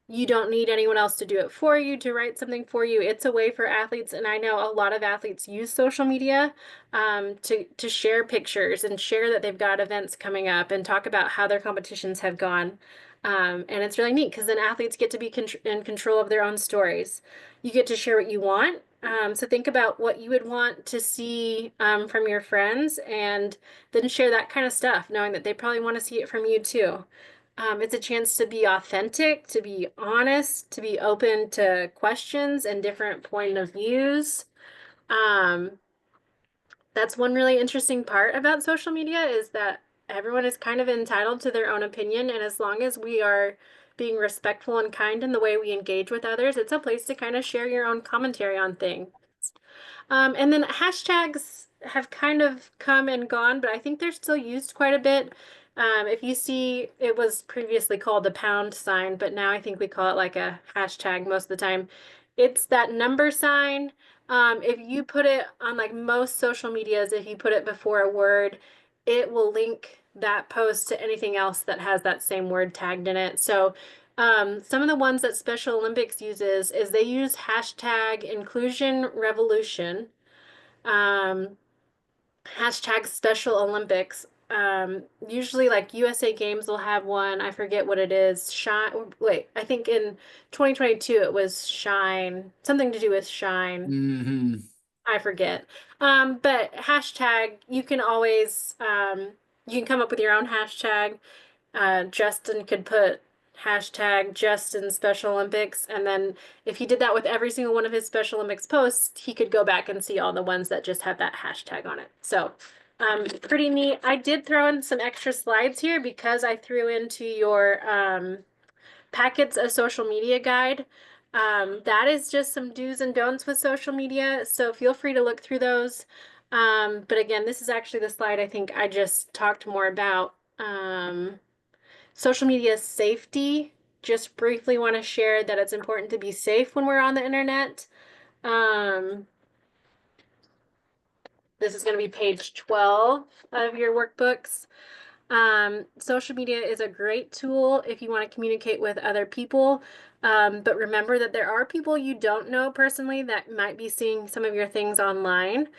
You don't need anyone else to do it for you, to write something for you. It's a way for athletes, and I know a lot of athletes use social media to share pictures and share that they've got events coming up and talk about how their competitions have gone. And it's really neat because then athletes get to be in control of their own stories. You get to share what you want. So think about what you would want to see from your friends, and then share that kind of stuff, knowing that they probably want to see it from you too. It's a chance to be authentic, to be honest, to be open to questions and different point of views. That's one really interesting part about social media is that everyone is kind of entitled to their own opinion, and as long as we are being respectful and kind in the way we engage with others, it's a place to kind of share your own commentary on things. And then hashtags have kind of come and gone, but I think they're still used quite a bit. If you see, it was previously called the pound sign, but now I think we call it like a hashtag most of the time. It's that number sign. If you put it on like most social medias, if you put it before a word, it will link that post to anything else that has that same word tagged in it. So some of the ones that Special Olympics uses is they use hashtag inclusion revolution. Um, hashtag Special Olympics. Usually like USA Games will have one. I forget what it is. Shine. Wait, I think in 2022 it was Shine. Something to do with Shine. Mm-hmm. I forget. But hashtag, you can always you can come up with your own hashtag. Justin could put hashtag Justin Special Olympics, and then if he did that with every single one of his Special Olympics posts, he could go back and see all the ones that just have that hashtag on it. So, pretty neat. I did throw in some extra slides here because I threw into your packets a social media guide. That is just some do's and don'ts with social media, so feel free to look through those. But again, this is actually the slide I think I just talked more about. Social media safety. Just briefly want to share that it's important to be safe when we're on the internet. This is going to be page 12 of your workbooks. Social media is a great tool if you want to communicate with other people. But remember that there are people you don't know personally that might be seeing some of your things online.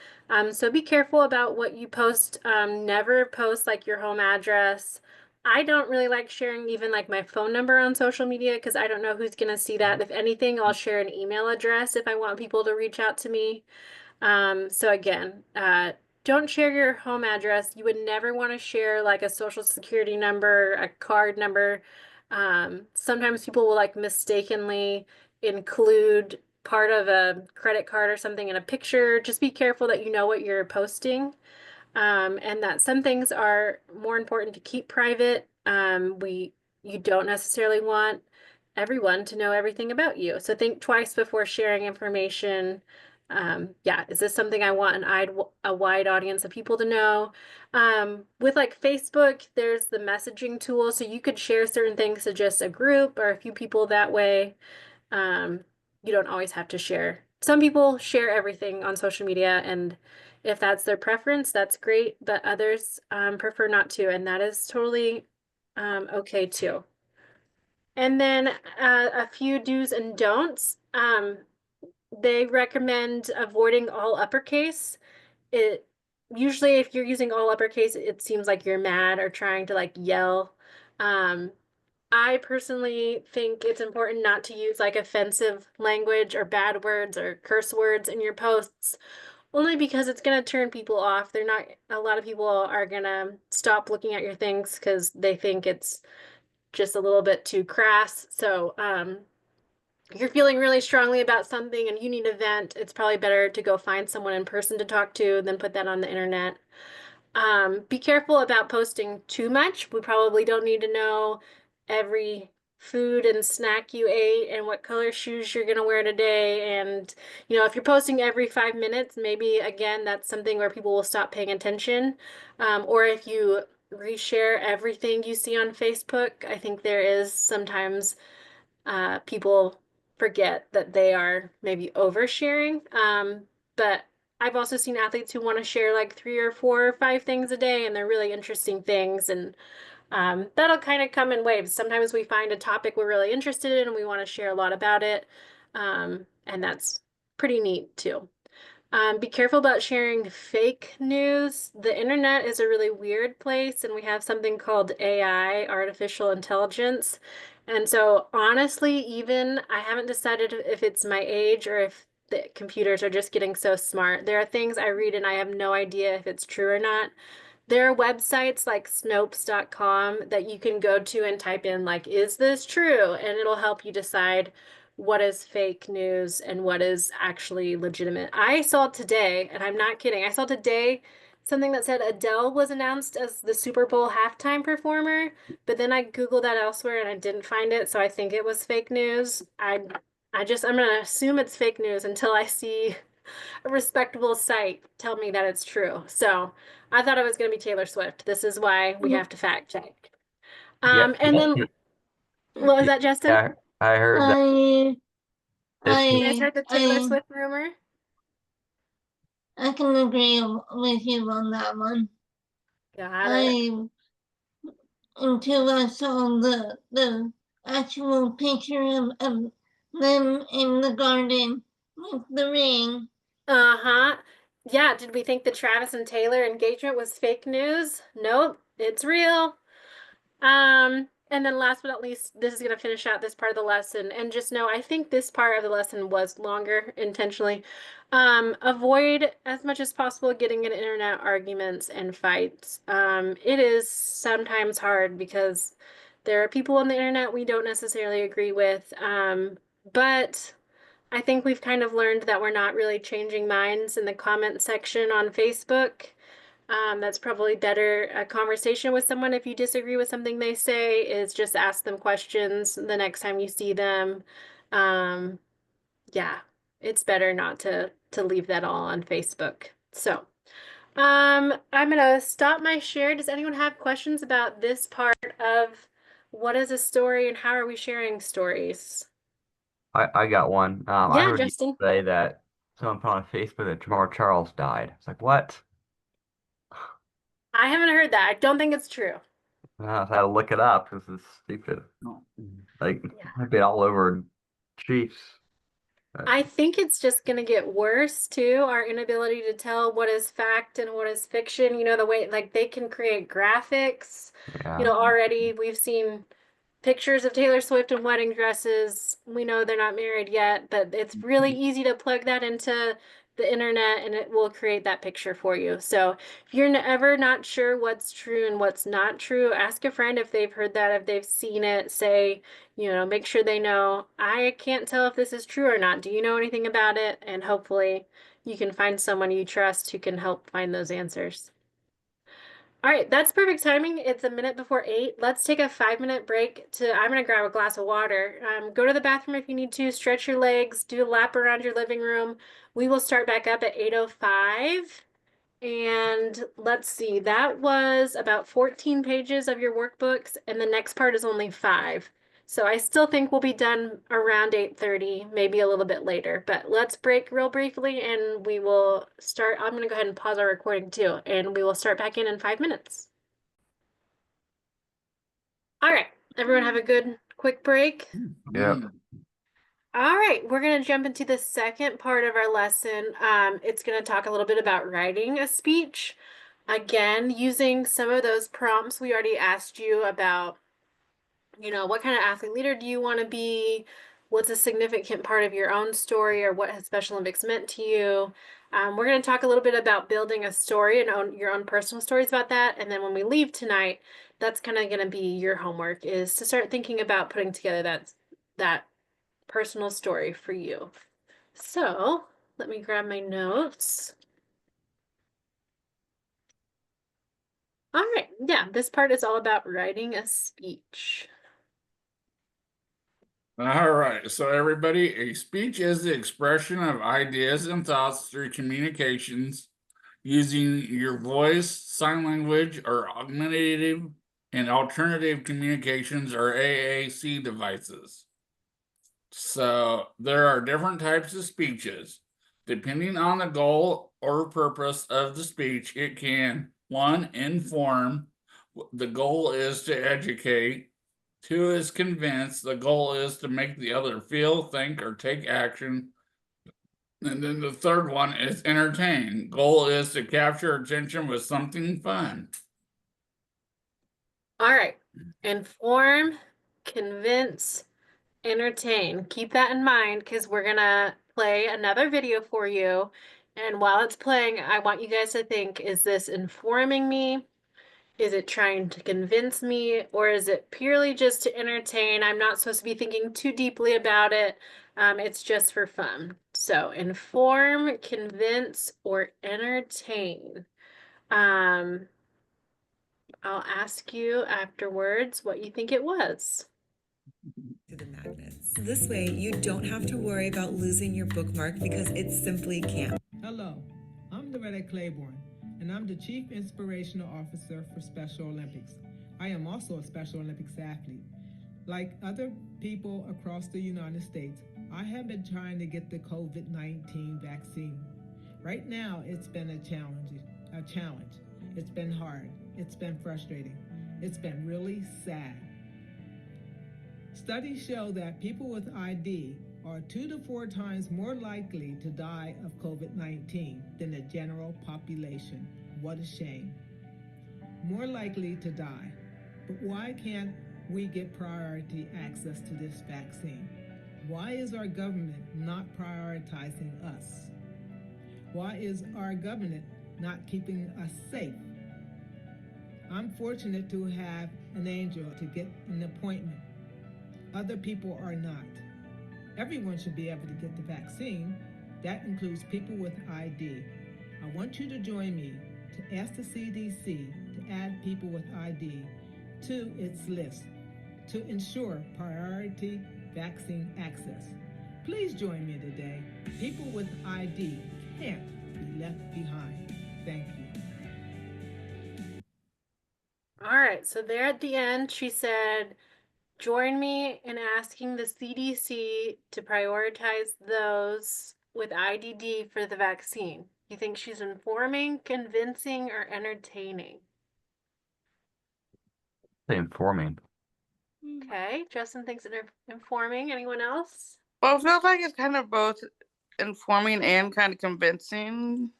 So be careful about what you post. Never post like your home address. I don't really like sharing even like my phone number on social media because I don't know who's going to see that. If anything, I'll share an email address if I want people to reach out to me. So again, don't share your home address. You would never want to share like a social security number, a card number. Sometimes people will like mistakenly include part of a credit card or something in a picture. Just be careful that you know what you're posting. And that some things are more important to keep private. You don't necessarily want everyone to know everything about you. So think twice before sharing information. Yeah, is this something I want a wide audience of people to know? With like Facebook, there's the messaging tool, so you could share certain things to just a group or a few people that way. Um, you don't always have to share. Some people share everything on social media, and if that's their preference, that's great, but others prefer not to, and that is totally okay too. And then a few do's and don'ts. They recommend avoiding all uppercase. It usually if you're using all uppercase, it seems like you're mad or trying to like yell. Um, I personally think it's important not to use like offensive language or bad words or curse words in your posts, only because it's going to turn people off. A lot of people are going to stop looking at your things because they think it's just a little bit too crass. So, if you're feeling really strongly about something and you need a vent, it's probably better to go find someone in person to talk to than put that on the internet. Be careful about posting too much. We probably don't need to know every food and snack you ate and what color shoes you're gonna wear today. And, if you're posting every 5 minutes, maybe again, that's something where people will stop paying attention. Or if you reshare everything you see on Facebook, I think there is sometimes people forget that they are maybe oversharing. But I've also seen athletes who want to share like 3 or 4 or 5 things a day, and they're really interesting things. And that'll kind of come in waves. Sometimes we find a topic we're really interested in and we want to share a lot about it. And that's pretty neat too. Be careful about sharing fake news. The internet is a really weird place, and we have something called AI, artificial intelligence. And so, honestly, even I haven't decided if it's my age or if the computers are just getting so smart. There are things I read and I have no idea if it's true or not. There are websites like Snopes.com that you can go to and type in, like, is this true? And it'll help you decide what is fake news and what is actually legitimate. I saw today, and I'm not kidding, I saw today something that said Adele was announced as the Super Bowl halftime performer, but then I Googled that elsewhere and I didn't find it, so I think it was fake news. I'm gonna assume it's fake news until I see a respectable site tell me that it's true. So I thought it was going to be Taylor Swift. This is why we have to fact check. Yeah, And then what was that, Justin? yeah, I heard that. I You guys heard the Taylor Swift rumor? I can agree with you on that one. Got it. Until I saw the actual picture of them in the garden with the ring. Uh-huh. Yeah, did we think the Travis and Taylor engagement was fake news? Nope, it's real. And then last but not least, this is going to finish out this part of the lesson. And just know, I think this part of the lesson was longer intentionally. Avoid as much as possible getting in internet arguments and fights. It is sometimes hard because there are people on the internet we don't necessarily agree with. But I think we've kind of learned that we're not really changing minds in the comment section on Facebook. That's probably better. A conversation with someone, if you disagree with something they say, is just ask them questions the next time you see them. Um, yeah, it's better not to leave that all on Facebook. So, I'm gonna stop my share. Does anyone have questions about this part of what is a story and how are we sharing stories? I got one. I Yeah, heard you Justin. say that someone put on Facebook that Jamal Charles died. It's like, what? I haven't heard that. I don't think it's true. I had to look it up. This is stupid. Like, I've been all over Chiefs. I think it's just going to get worse too. Our inability to tell what is fact and what is fiction. You know, the way like they can create graphics. You Yeah. know, already we've seen pictures of Taylor Swift in wedding dresses. We know they're not married yet, but it's really easy to plug that into the internet and it will create that picture for you. So if you're ever not sure what's true and what's not true, ask a friend if they've heard that, if they've seen it, say, you know, make sure they know, I can't tell if this is true or not. Do you know anything about it? And hopefully you can find someone you trust who can help find those answers. All right, that's perfect timing. It's a minute before 8. Let's take a 5-minute break I'm gonna grab a glass of water. Go to the bathroom if you need to, stretch your legs, do a lap around your living room. We will start back up at 8:05. And let's see, that was about 14 pages of your workbooks, and the next part is only 5. So I still think we'll be done around 8:30, maybe a little bit later. But let's break real briefly and we will start. I'm going to go ahead and pause our recording too, and we will start back in 5 minutes. All right, everyone have a good quick break. Yeah. All right, we're going to jump into the second part of our lesson. It's going to talk a little bit about writing a speech. Again, using some of those prompts we already asked you about, you know, what kind of athlete leader do you want to be? What's a significant part of your own story or what has Special Olympics meant to you? We're going to talk a little bit about building a story and your own personal stories about that. And then when we leave tonight, that's kind of going to be your homework is to start thinking about putting together that personal story for you. So let me grab my notes. All right, yeah, this part is all about writing a speech. All right, so everybody, a speech is the expression of ideas and thoughts through communications using your voice, sign language, or augmentative and alternative communications or AAC devices. So there are different types of speeches. Depending on the goal or purpose of the speech, it can, 1, inform. The goal is to educate. 2 is convince. The goal is to make the other feel, think, or take action. And then the third one is entertain. Goal is to capture attention with something fun. All right, inform, convince, entertain. Keep that in mind because we're gonna play another video for you. And while it's playing, I want you guys to think, is this informing me? Is it trying to convince me? Or is it purely just to entertain? I'm not supposed to be thinking too deeply about it. It's just for fun. So inform, convince, or entertain. Um, I'll ask you afterwards what you think it was. To the magnets. This way, you don't have to worry about losing your bookmark because it simply can't. Hello, I'm Loretta Claiborne, and I'm the Chief Inspirational Officer for Special Olympics. I am also a Special Olympics athlete. Like other people across the United States, I have been trying to get the COVID-19 vaccine. Right now, it's been a challenge. It's been hard. It's been frustrating. It's been really sad. Studies show that people with ID are 2 to 4 times more likely to die of COVID-19 than the general population. What a shame. More likely to die. But why can't we get priority access to this vaccine? Why is our government not prioritizing us? Why is our government not keeping us safe? I'm fortunate to have an angel to get an appointment. Other people are not. Everyone should be able to get the vaccine. That includes people with ID. I want you to join me to ask the CDC to add people with ID to its list to ensure priority vaccine access. Please join me today. People with ID can't be left behind. Thank you. All right, so there at the end, she said, join me in asking the CDC to prioritize those with IDD for the vaccine. You think she's informing, convincing, or entertaining? Say informing. Okay, Justin thinks it's informing. Anyone else? Well, it feels like it's kind of both informing and kind of convincing.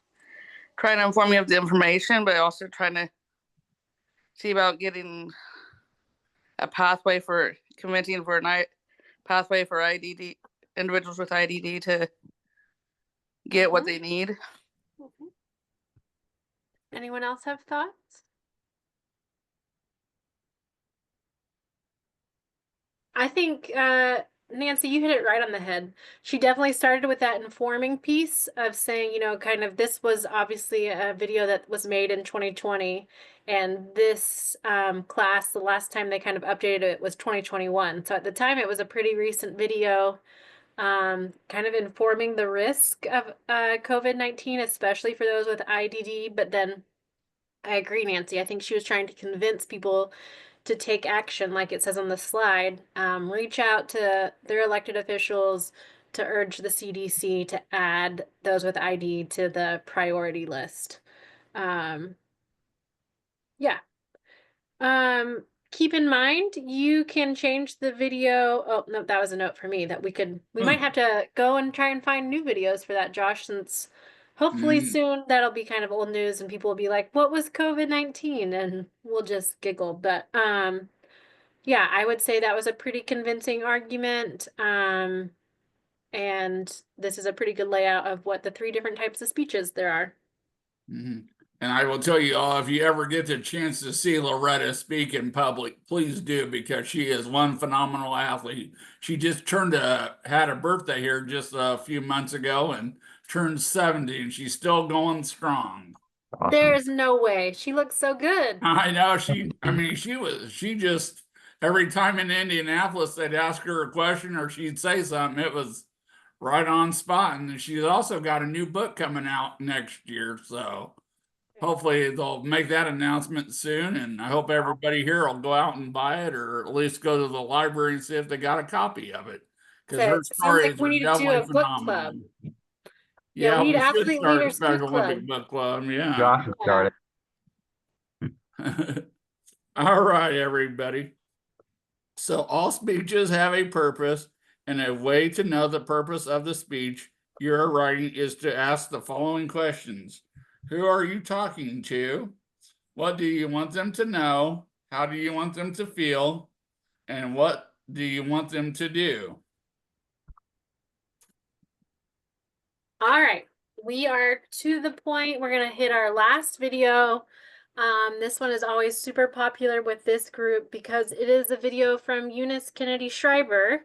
Trying to inform you of the information, but also trying to see about getting a pathway for convincing for a pathway for IDD individuals with IDD to get what they need. Anyone else have thoughts? I think Nancy, you hit it right on the head. She definitely started with that informing piece of saying, you know, kind of this was obviously a video that was made in 2020, and this class, the last time they kind of updated it was 2021. So at the time, it was a pretty recent video, kind of informing the risk of COVID-19, especially for those with IDD. But then I agree, Nancy. I think she was trying to convince people to take action, like it says on the slide. Reach out to their elected officials to urge the CDC to add those with ID to the priority list. Yeah. Keep in mind, you can change the video. Oh, no, that was a note for me that we might have to go and try and find new videos for that, Josh, since hopefully soon that'll be kind of old news and people will be like, what was COVID-19? And we'll just giggle. But yeah, I would say that was a pretty convincing argument. And this is a pretty good layout of what the 3 different types of speeches there are. And I will tell you all, if you ever get the chance to see Loretta speak in public, please do, because she is one phenomenal athlete. She just had a birthday here just a few months ago and turned 70, and she's still going strong. Awesome. There's no way. She looks so good. I know. She just, every time in Indianapolis, they'd ask her a question or she'd say something, it was right on spot. And she's also got a new book coming out next year. So hopefully they'll make that announcement soon. And I hope everybody here will go out and buy it, or at least go to the library and see if they got a copy of it. Because her stories we are need to do definitely a book phenomenal. club. Yeah, we need we should athlete start a leaders book Special club. Olympic book club. Yeah. Josh has started. All right, everybody. So all speeches have a purpose, and a way to know the purpose of the speech you're writing is to ask the following questions. Who are you talking to? What do you want them to know? How do you want them to feel? And what do you want them to do? All right, we are to the point. We're going to hit our last video. This one is always super popular with this group because it is a video from Eunice Kennedy Schreiber,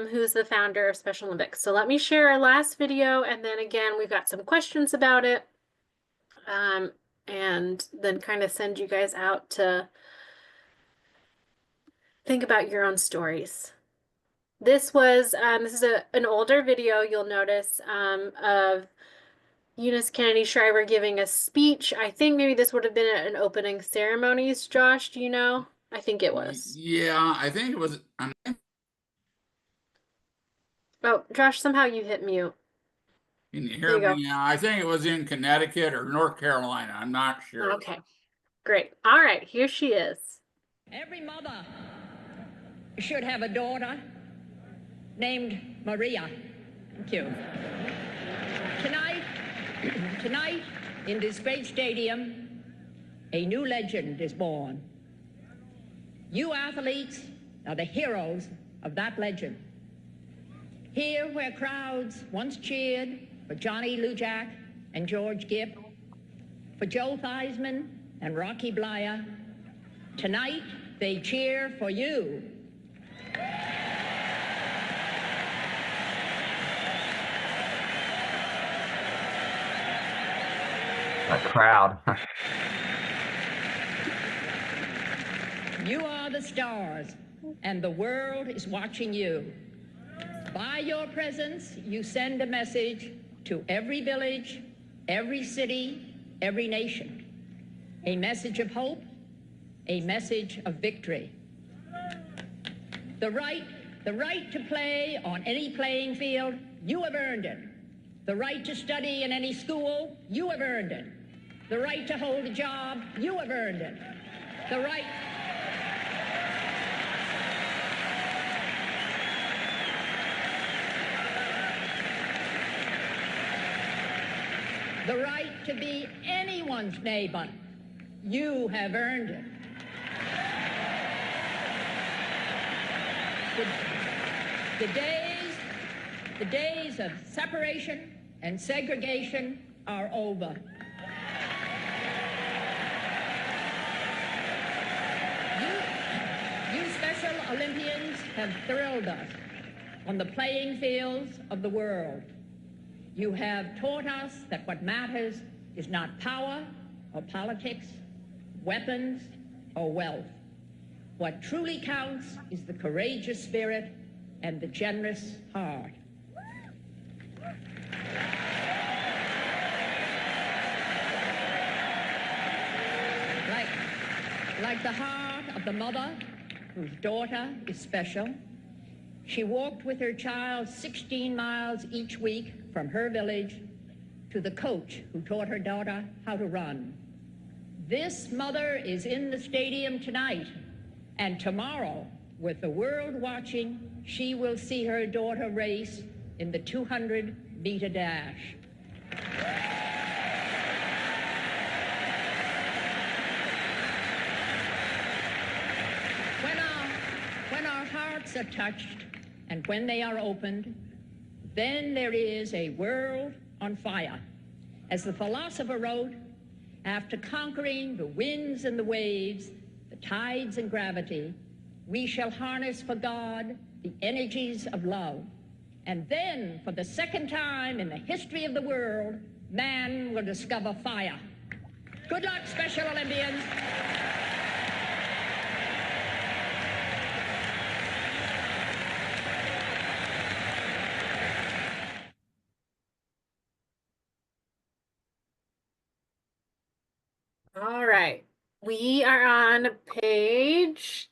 who's the founder of Special Olympics. So let me share our last video, and then again, we've got some questions about it, and then kind of send you guys out to think about your own stories. This is an older video, you'll notice, of Eunice Kennedy Schreiber giving a speech. I think maybe this would have been at an opening ceremonies, Josh, do you know? I think it was. Yeah, I think it was. Oh, Josh, somehow you hit mute. Can you hear me now? I think it was in Connecticut or North Carolina. I'm not sure. Okay, great. All right, here she is. Every mother should have a daughter named Maria. Thank you. Tonight, in this great stadium, a new legend is born. You athletes are the heroes of that legend. Here, where crowds once cheered for Johnny Lujack and George Gipp, for Joe Theismann and Rocky Blyer, tonight they cheer for you. A crowd. You are the stars, and the world is watching you. By your presence, you send a message to every village, every city, every nation. A message of hope, a message of victory. The right to play on any playing field, you have earned it. The right to study in any school, you have earned it. The right to hold a job, you have earned it. The right to be anyone's neighbor, you have earned it. The days of separation and segregation are over. You Special Olympians have thrilled us on the playing fields of the world. You have taught us that what matters is not power or politics, weapons or wealth. What truly counts is the courageous spirit and the generous heart. Like the heart of the mother whose daughter is special, she walked with her child 16 miles each week from her village to the coach who taught her daughter how to run. This mother is in the stadium tonight, and tomorrow, with the world watching, she will see her daughter race in the 200-meter dash. When our hearts are touched and when they are opened, then there is a world on fire. As the philosopher wrote, after conquering the winds and the waves, the tides and gravity, we shall harness for God the energies of love. And then, for the second time in the history of the world, man will discover fire. Good luck, Special Olympians. All right. We are on page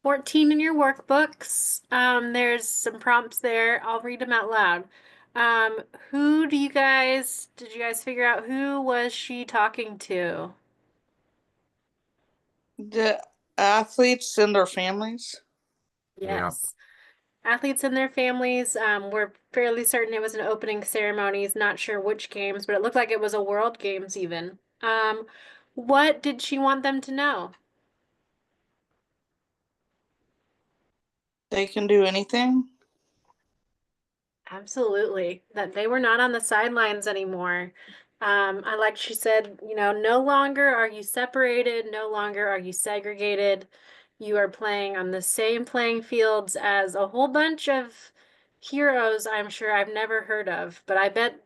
14 in your workbooks. There's some prompts there. I'll read them out loud. Did you guys figure out who was she talking to? The athletes and their families. Yes. Athletes and their families. We're fairly certain it was an opening ceremonies, not sure which games, but it looked like it was a World Games even. What did she want them to know? They can do anything. Absolutely. That they were not on the sidelines anymore. I like she said, no longer are you separated, no longer are you segregated. You are playing on the same playing fields as a whole bunch of heroes I'm sure I've never heard of, but I bet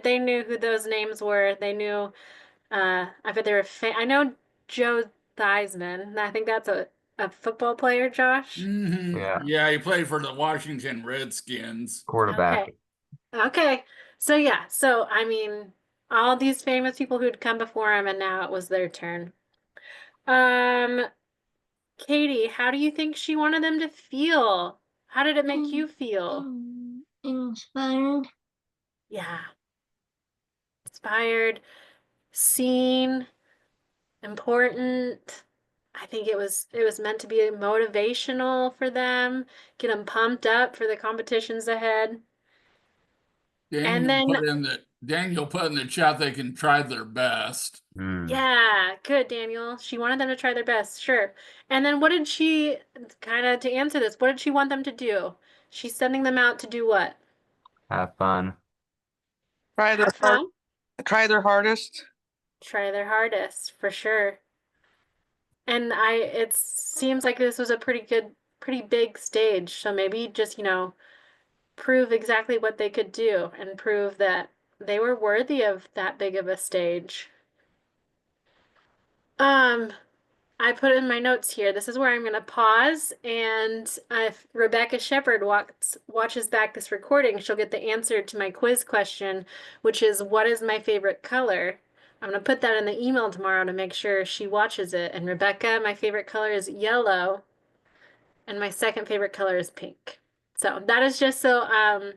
they knew who those names were. They knew I bet they were I know Joe Theismann. I think that's a football player, Josh. Mm-hmm. Yeah, he played for the Washington Redskins. Quarterback. Okay. So yeah, I mean, all these famous people who'd come before him, and now it was their turn. Katie, how do you think she wanted them to feel? How did it make you feel? Inspired. Yeah. Inspired, seen, important. I think it was meant to be motivational for them, get them pumped up for the competitions ahead. And then Daniel put in the chat they can try their best. yeah, good, Daniel. She wanted them to try their best, sure. And then what did she kind of to answer this? What did she want them to do? She's sending them out to do what? Have fun. Try their try their hardest. Try their hardest, for sure. And it seems like this was a pretty big stage. So maybe just, prove exactly what they could do and prove that they were worthy of that big of a stage. I put in my notes here. This is where I'm going to pause, and if Rebecca Shepherd watches back this recording, she'll get the answer to my quiz question, which is, what is my favorite color? I'm going to put that in the email tomorrow to make sure she watches it. And Rebecca, my favorite color is yellow, and my second favorite color is pink. So that is just so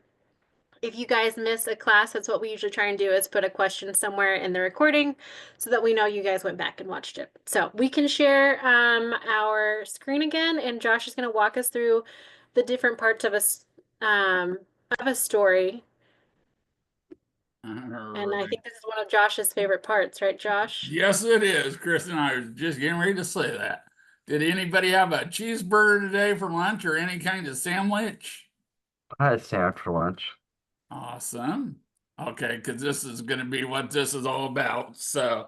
if you guys miss a class, that's what we usually try and do, is put a question somewhere in the recording so that we know you guys went back and watched it. So we can share our screen again, and Josh is going to walk us through the different parts of a story. And I think this is one of Josh's favorite parts, right, Josh? Yes, it is. Chris and I were just getting ready to say that. Did anybody have a cheeseburger today for lunch or any kind of sandwich? I had sandwich for lunch. Awesome. Okay, because this is going to be what this is all about. So,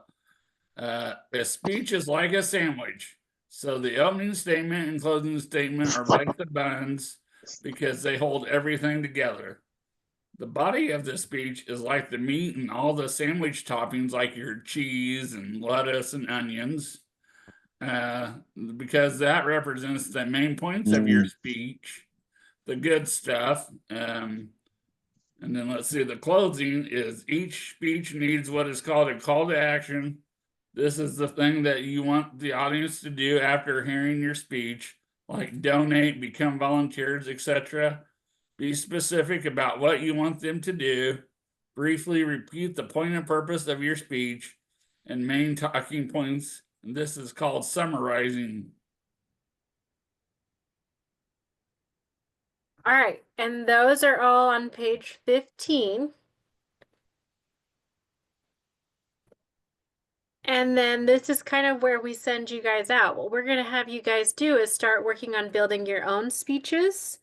a speech is like a sandwich. So the opening statement and closing statement are like the buns because they hold everything together. The body of the speech is like the meat and all the sandwich toppings, like your cheese and lettuce and onions, because that represents the main points of your speech, the good stuff. And then let's see, the closing is each speech needs what is called a call to action. This is the thing that you want the audience to do after hearing your speech, like donate, become volunteers, etc. Be specific about what you want them to do. Briefly repeat the point and purpose of your speech and main talking points. And this is called summarizing. All right, and those are all on page 15. And then this is kind of where we send you guys out. What we're going to have you guys do is start working on building your own speeches.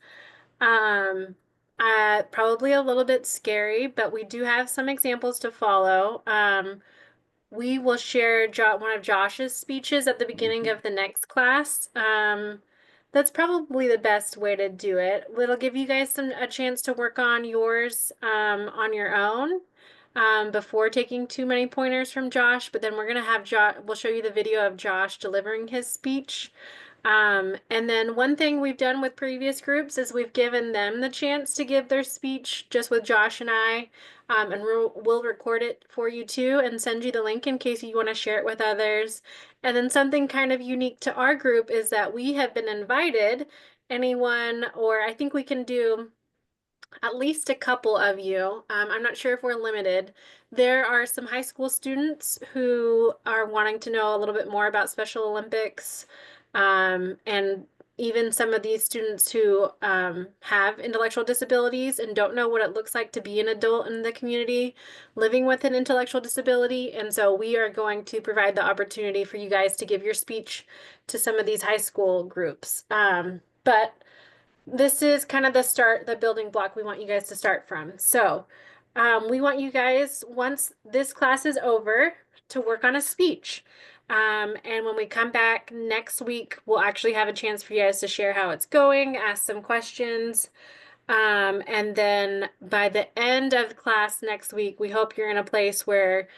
Probably a little bit scary, but we do have some examples to follow. We will share one of Josh's speeches at the beginning of the next class. That's probably the best way to do it. It'll give you guys a chance to work on yours on your own before taking too many pointers from Josh. But then we're gonna have we'll show you the video of Josh delivering his speech. And then one thing we've done with previous groups is we've given them the chance to give their speech just with Josh and I. And we'll record it for you too and send you the link in case you want to share it with others. And then something kind of unique to our group is that we have been invited, anyone, or I think we can do at least a couple of you. I'm not sure if we're limited. There are some high school students who are wanting to know a little bit more about Special Olympics, and even some of these students who have intellectual disabilities and don't know what it looks like to be an adult in the community living with an intellectual disability. And so we are going to provide the opportunity for you guys to give your speech to some of these high school groups. But this is kind of the building block we want you guys to start from. So we want you guys, once this class is over, to work on a speech. And when we come back next week, we'll actually have a chance for you guys to share how it's going, ask some questions. And then by the end of class next week, we hope you're in a place where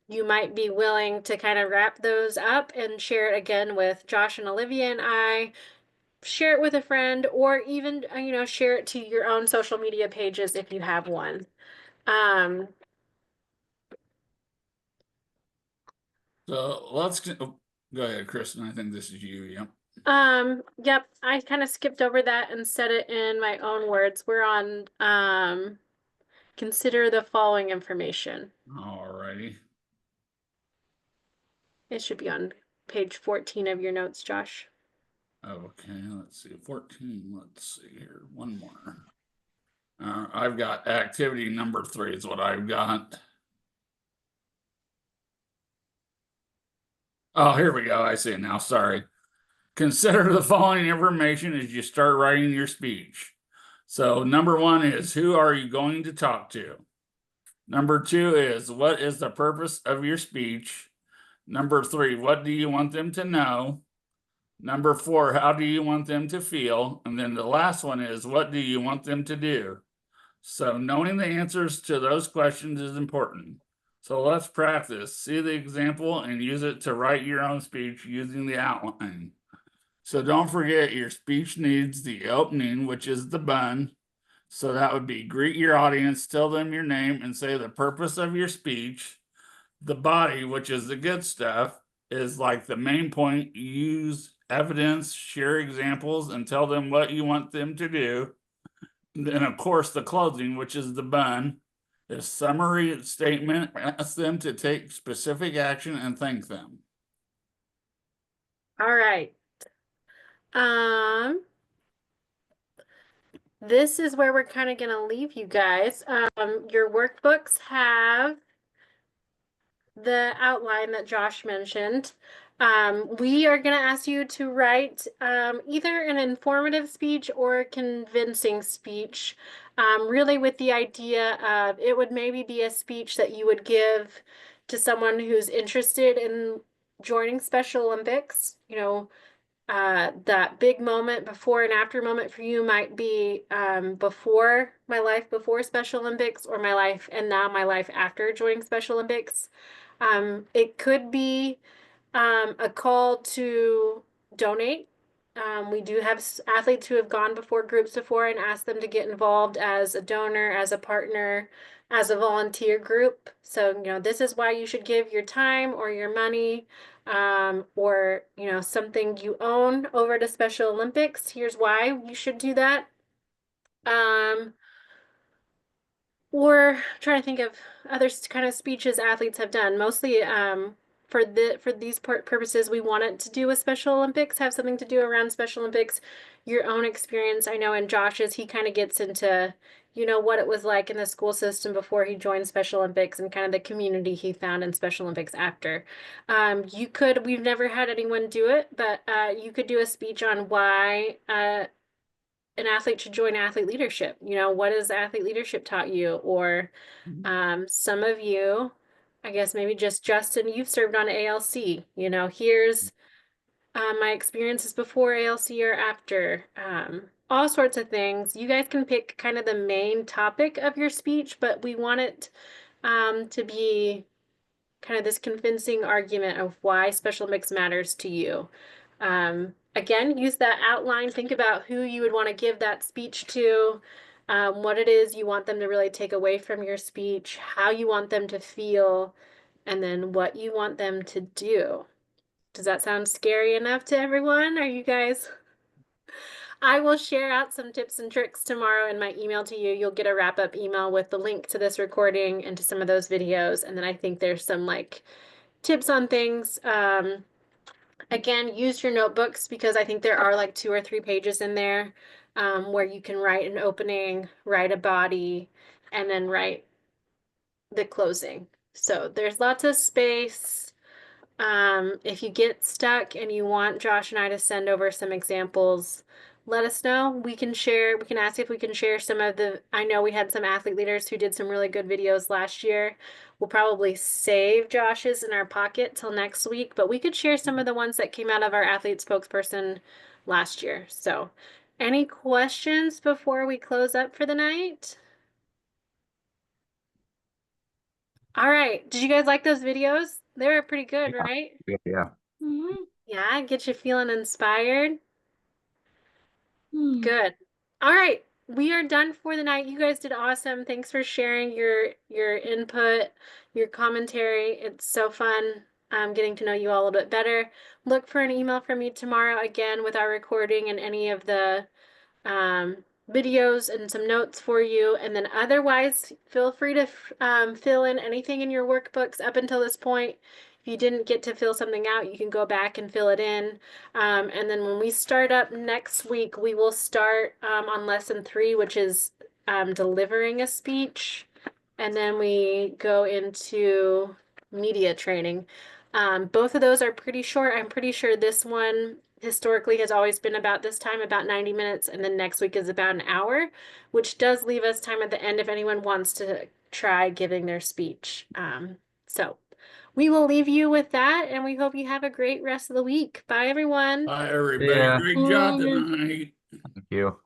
you might be willing to kind of wrap those up and share it again with Josh and Olivia and I, share it with a friend, or even share it to your own social media pages if you have one. So let's go ahead, Kristen. I think this is you. Yep. Yep, I kind of skipped over that and said it in my own words. We're on consider the following information. All righty. It should be on page 14 of your notes, Josh. Okay, let's see. 14. Let's see here. One more. I've got activity number 3 is what I've got. Oh, here we go. I see it now. Sorry. Consider the following information as you start writing your speech. So, number 1 is, who are you going to talk to? Number 2 is, what is the purpose of your speech? Number 3, what do you want them to know? Number 4, how do you want them to feel? And then the last one is, what do you want them to do? So knowing the answers to those questions is important. So let's practice. See the example and use it to write your own speech using the outline. So don't forget, your speech needs the opening, which is the bun. So that would be greet your audience, tell them your name, and say the purpose of your speech. The body, which is the good stuff, is like the main point. Use evidence, share examples, and tell them what you want them to do. Then, of course, the closing, which is the bun, is summary statement. Ask them to take specific action and thank them. All right. This is where we're kind of going to leave you guys. Your workbooks have the outline that Josh mentioned. We are going to ask you to write either an informative speech or a convincing speech, really with the idea of it would maybe be a speech that you would give to someone who's interested in joining Special Olympics. You know, that big moment, before and after moment for you might be before my life before Special Olympics, or my life and now my life after joining Special Olympics. It could be a call to donate. We do have athletes who have gone before groups before and asked them to get involved as a donor, as a partner, as a volunteer group. So, you know, this is why you should give your time or your money, or, you know, something you own over to Special Olympics. Here's why you should do that. Or trying to think of other kind of speeches athletes have done. Mostly for these purposes, we wanted to do a Special Olympics, have something to do around Special Olympics. Your own experience, I know in Josh's, he kind of gets into, you know, what it was like in the school system before he joined Special Olympics and kind of the community he found in Special Olympics after. We've never had anyone do it, but you could do a speech on why an athlete should join athlete leadership. You know, what has athlete leadership taught you? Or some of you, I guess maybe just Justin, you've served on ALC. You know, here's my experiences before ALC or after. All sorts of things. You guys can pick kind of the main topic of your speech, but we want it to be kind of this convincing argument of why Special Olympics matters to you. Again, use that outline. Think about who you would want to give that speech to, what it is you want them to really take away from your speech, how you want them to feel, and then what you want them to do. Does that sound scary enough to everyone? Are you guys? I will share out some tips and tricks tomorrow in my email to you. You'll get a wrap-up email with the link to this recording and to some of those videos. And then I think there's some like tips on things. Again, use your notebooks, because I think there are like 2 or 3 pages in there where you can write an opening, write a body, and then write the closing. So there's lots of space. If you get stuck and you want Josh and I to send over some examples, let us know. We can ask if we can share some of I know we had some athlete leaders who did some really good videos last year. We'll probably save Josh's in our pocket till next week, but we could share some of the ones that came out of our athlete spokesperson last year. So any questions before we close up for the night? All right. Did you guys like those videos? They were pretty good, right? Yeah. Yeah, get you feeling inspired. Good. All right. We are done for the night. You guys did awesome. Thanks for sharing your input, your commentary. It's so fun getting to know you all a little bit better. Look for an email from me tomorrow again with our recording and any of the videos and some notes for you. And then otherwise, feel free to fill in anything in your workbooks up until this point. If you didn't get to fill something out, you can go back and fill it in. And then when we start up next week, we will start on lesson 3, which is delivering a speech. And then we go into media training. Both of those are pretty short. I'm pretty sure this one historically has always been about this time, about 90 minutes, and then next week is about an hour, which does leave us time at the end if anyone wants to try giving their speech. So we will leave you with that, and we hope you have a great rest of the week. Bye, everyone. Bye, everybody. Yeah. Great job tonight. Thank you.